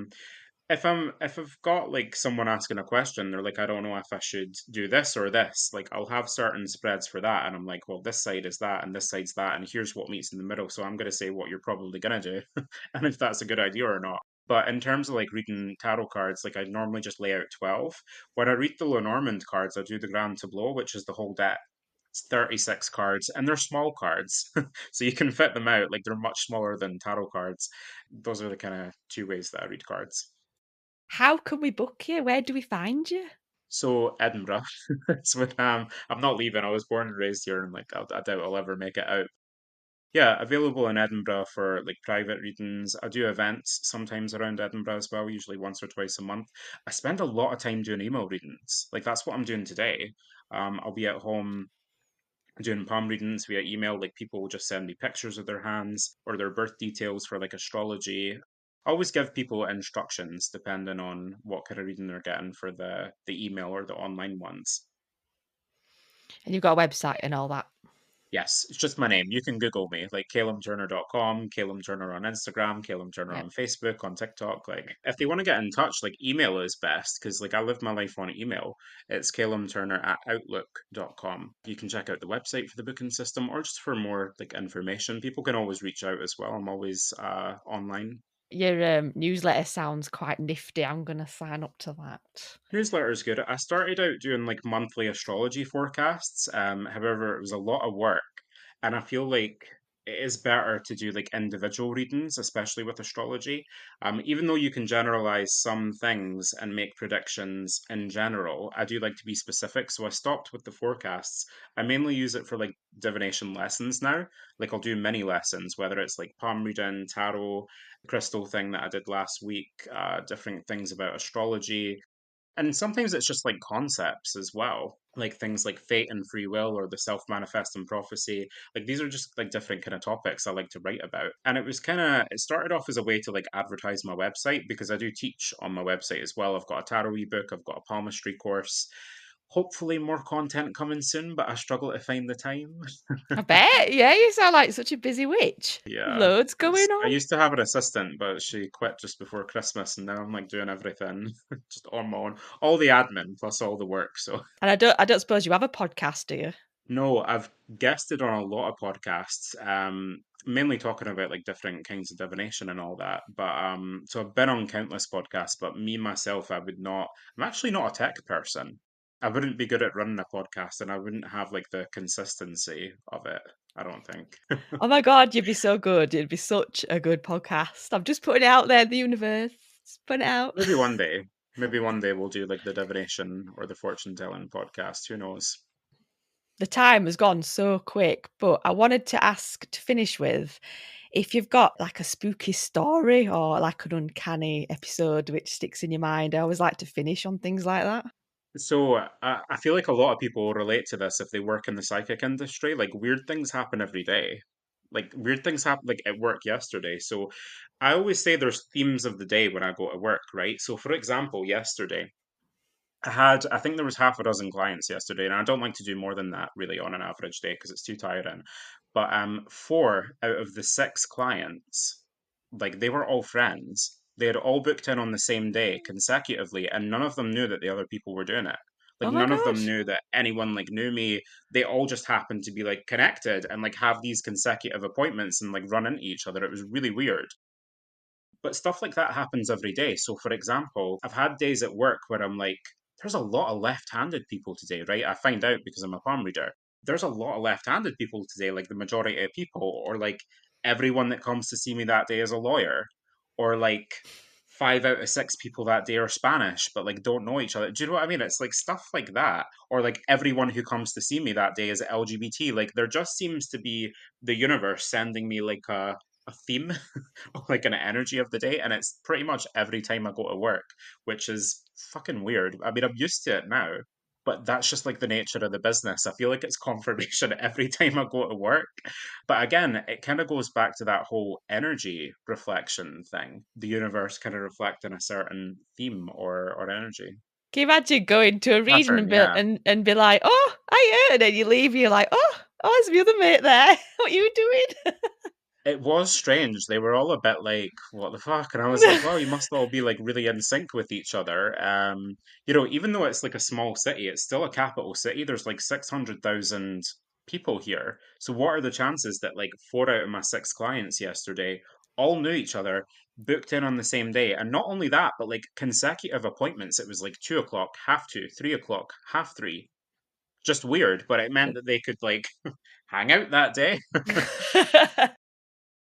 if I've got like someone asking a question, they're like, I don't know if I should do this or this. Like I'll have certain spreads for that, and I'm like, well, this side is that, and this side's that, and here's what meets in the middle. So I'm gonna say what you're probably gonna do, and if that's a good idea or not. But in terms of like reading tarot cards, like I normally just lay out 12. When I read the Lenormand cards, I do the Grand Tableau, which is the whole deck. It's 36 cards, and they're small cards, so you can fit them out. Like they're much smaller than tarot cards. Those are the kind of two ways that I read cards. How can we book you? Where do we find you? So Edinburgh. So I'm not leaving. I was born and raised here, and like I doubt I'll ever make it out. Yeah, available in Edinburgh for like private readings. I do events sometimes around Edinburgh as well, usually once or twice a month. I spend a lot of time doing email readings. Like that's what I'm doing today. I'll be at home doing palm readings via email. Like people will just send me pictures of their hands or their birth details for like astrology. I always give people instructions depending on what kind of reading they're getting for the email or the online ones. And you've got a website and all that. Yes, it's just my name. You can Google me, like kalemturner.com, Kalem Turner on Instagram, Kalem Turner Yeah. on Facebook, on TikTok. Like, if they want to get in touch, like, email is best because, like, I live my life on email. It's kalemturner@outlook.com. You can check out the website for the booking system or just for more, like, information. People can always reach out as well. I'm always online. Your newsletter sounds quite nifty. I'm gonna sign up to that. Newsletter is good. I started out doing like monthly astrology forecasts. However, it was a lot of work, and I feel like it is better to do like individual readings, especially with astrology. Even though you can generalize some things and make predictions in general, I do like to be specific. So I stopped with the forecasts. I mainly use it for like divination lessons now. Like I'll do mini lessons, whether it's like palm reading, tarot, crystal thing that I did last week, different things about astrology And sometimes it's just like concepts as well, like things like fate and free will or the self-manifesting prophecy. Like these are just like different kind of topics I like to write about. And it started off as a way to like advertise my website because I do teach on my website as well. I've got a tarot ebook, I've got a palmistry course. Hopefully more content coming soon, but I struggle to find the time. I bet. Yeah, you sound like such a busy witch. Yeah. Loads going I on. used to have an assistant, but she quit just before Christmas, and now I'm like doing everything just on my own. All the admin plus all the work. So And I don't suppose you have a podcast, do you? no, I've guested on a lot of podcasts, mainly talking about like different kinds of divination and all that. But so I've been on countless podcasts, but me myself, I would not. I'm actually not a tech person. I wouldn't be good at running a podcast, and I wouldn't have like the consistency of it. I don't think. Oh my God, you'd be so good. It'd be such a good podcast. I'm just putting it out there in the universe. Just putting it out. Maybe one day. Maybe one day we'll do like the divination or the fortune telling podcast. Who knows? The time has gone so quick, but I wanted to ask to finish with if you've got like a spooky story or like an uncanny episode which sticks in your mind. I always like to finish on things like that. So I feel like a lot of people relate to this if they work in the psychic industry. Like weird things happen every day. Like weird things happen like at work yesterday. So I always say there's themes of the day when I go to work, right? So for example, yesterday I think there was half a dozen clients yesterday, and I don't like to do more than that really on an average day because it's too tiring. But four out of the six clients, like they were all friends. They had all booked in on the same day consecutively, and none of them knew that the other people were doing it. Like Oh my none of them gosh. knew that anyone like knew me. They all just happened to be like connected and like have these consecutive appointments and like run into each other. It was really weird. But stuff like that happens every day. So, for example, I've had days at work where I'm like, there's a lot of left handed people today, right? I find out because I'm a palm reader. There's a lot of left handed people today, like the majority of people, or like everyone that comes to see me that day is a lawyer, or like five out of six people that day are Spanish, but like don't know each other. Do you know what I mean? It's like stuff like that. Or like everyone who comes to see me that day is LGBT. Like there just seems to be the universe sending me like a theme like an energy of the day, and it's pretty much every time I go to work, which is fucking weird. I mean, I'm used to it now, but that's just like the nature of the business. I feel like it's confirmation every time I go to work. But again, it kind of goes back to that whole energy reflection thing. The universe kind of reflecting a certain theme or energy. Can you imagine going to a reading Pattern, yeah. and be like, oh, I heard, and you leave, you're like, oh, there's my other mate there. What are you doing? It was strange. They were all a bit like, what the fuck? And I was like, well, you must all be like really in sync with each other. Even though it's like a small city, it's still a capital city. There's like 600,000 people here. So what are the chances that like four out of my six clients yesterday all knew each other, booked in on the same day? And not only that, but like consecutive appointments. It was like 2 o'clock, half two, 3 o'clock, half three. Just weird, but it meant that they could like hang out that day.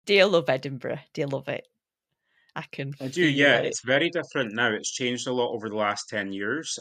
Do you love Edinburgh? Do you love it? I can I do, feel yeah. it. It's very different now. It's changed a lot over the last 10 years.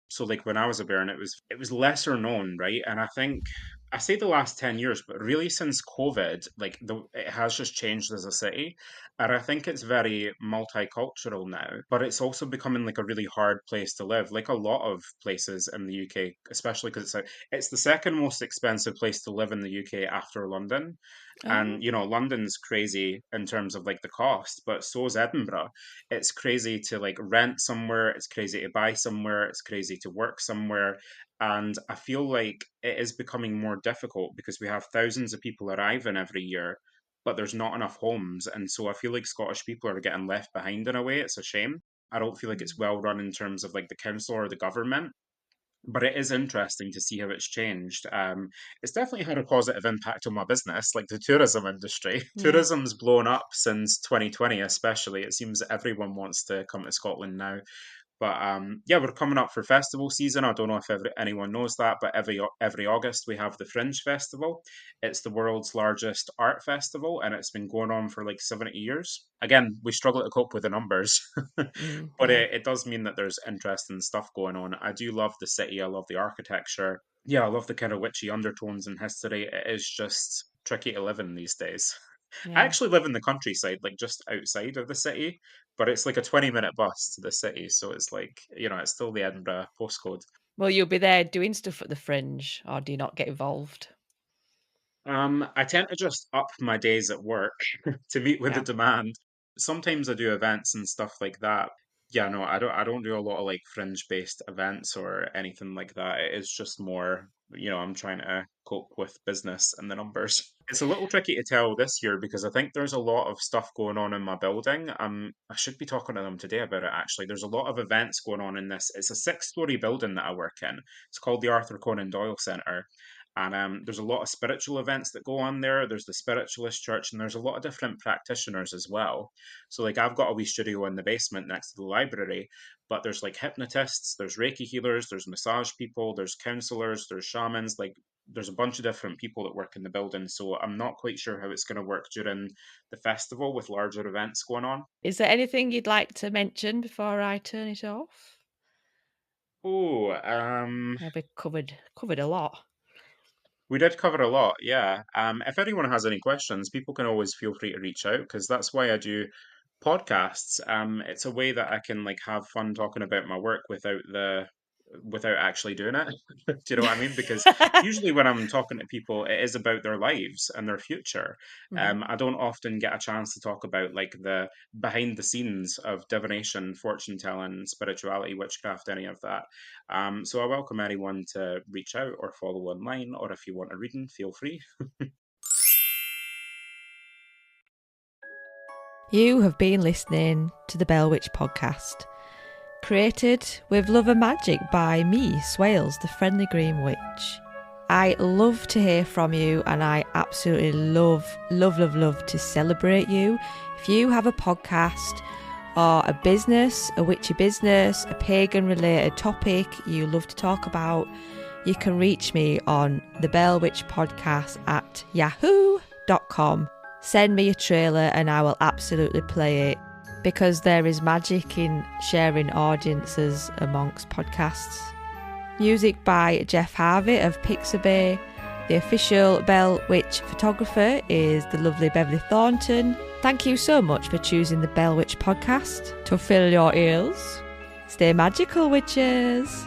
So like when I was a baron, it was lesser known, right? And I think I say the last 10 years, but really since COVID, like it has just changed as a city. And I think it's very multicultural now, but it's also becoming like a really hard place to live, like a lot of places in the UK, especially because it's the second most expensive place to live in the UK after London. Oh. And London's crazy in terms of like the cost, but so is Edinburgh. It's crazy to like rent somewhere, it's crazy to buy somewhere, it's crazy to work somewhere. And I feel like it is becoming more difficult because we have thousands of people arriving every year, but there's not enough homes. And so I feel like Scottish people are getting left behind in a way. It's a shame. I don't feel like it's well run in terms of like the council or the government, but it is interesting to see how it's changed. It's definitely had a positive impact on my business, like the tourism industry. Yeah. Tourism's blown up since 2020, especially. It seems everyone wants to come to Scotland now. But yeah, we're coming up for festival season. I don't know if anyone knows that, but every August we have the Fringe Festival. It's the world's largest art festival, and it's been going on for like 70 years. Again, we struggle to cope with the numbers, but Yeah. it does mean that there's interesting stuff going on. I do love the city. I love the architecture. Yeah, I love the kind of witchy undertones and history. It is just tricky to live in these days. I Yeah. actually live in the countryside, like just outside of the city, but it's like a 20-minute bus to the city. So it's like, it's still the Edinburgh postcode. Well, you'll be there doing stuff at the Fringe, or do you not get involved? I tend to just up my days at work to meet with the Yeah. demand. Sometimes I do events and stuff like that. Yeah, no, I don't do a lot of like fringe-based events or anything like that. It is just more, I'm trying to cope with business and the numbers. It's a little tricky to tell this year because I think there's a lot of stuff going on in my building. I should be talking to them today about it actually. There's a lot of events going on in this. It's a 6-story building that I work in. It's called the Arthur Conan Doyle Centre. And there's a lot of spiritual events that go on there. There's the spiritualist church, and there's a lot of different practitioners as well. So, like, I've got a wee studio in the basement next to the library, but there's like hypnotists, there's Reiki healers, there's massage people, there's counselors, there's shamans. Like, there's a bunch of different people that work in the building. So, I'm not quite sure how it's going to work during the festival with larger events going on. Is there anything you'd like to mention before I turn it off? Oh, Have we covered a lot? we did cover a lot, yeah. If anyone has any questions, people can always feel free to reach out because that's why I do podcasts. It's a way that I can like have fun talking about my work without actually doing it. Do you know what I mean? Because usually when I'm talking to people, it is about their lives and their future. Mhm. I don't often get a chance to talk about like the behind the scenes of divination, fortune telling, spirituality, witchcraft, any of that. So I welcome anyone to reach out or follow online, or if you want a reading, feel free. You have been listening to the Bell Witch podcast, created with love and magic by me, Swailes the Friendly Green Witch. I love to hear from you, and I absolutely love to celebrate you. If you have a podcast or a business, a witchy business, a pagan related topic you love to talk about, you can reach me on thebellwitchpodcast@yahoo.com. Send me a trailer and I will absolutely play it, because there is magic in sharing audiences amongst podcasts. Music by Jeff Harvey of Pixabay. The official Bell Witch photographer is the lovely Beverly Thornton. Thank you so much for choosing the Bell Witch podcast to fill your ears. Stay magical, witches!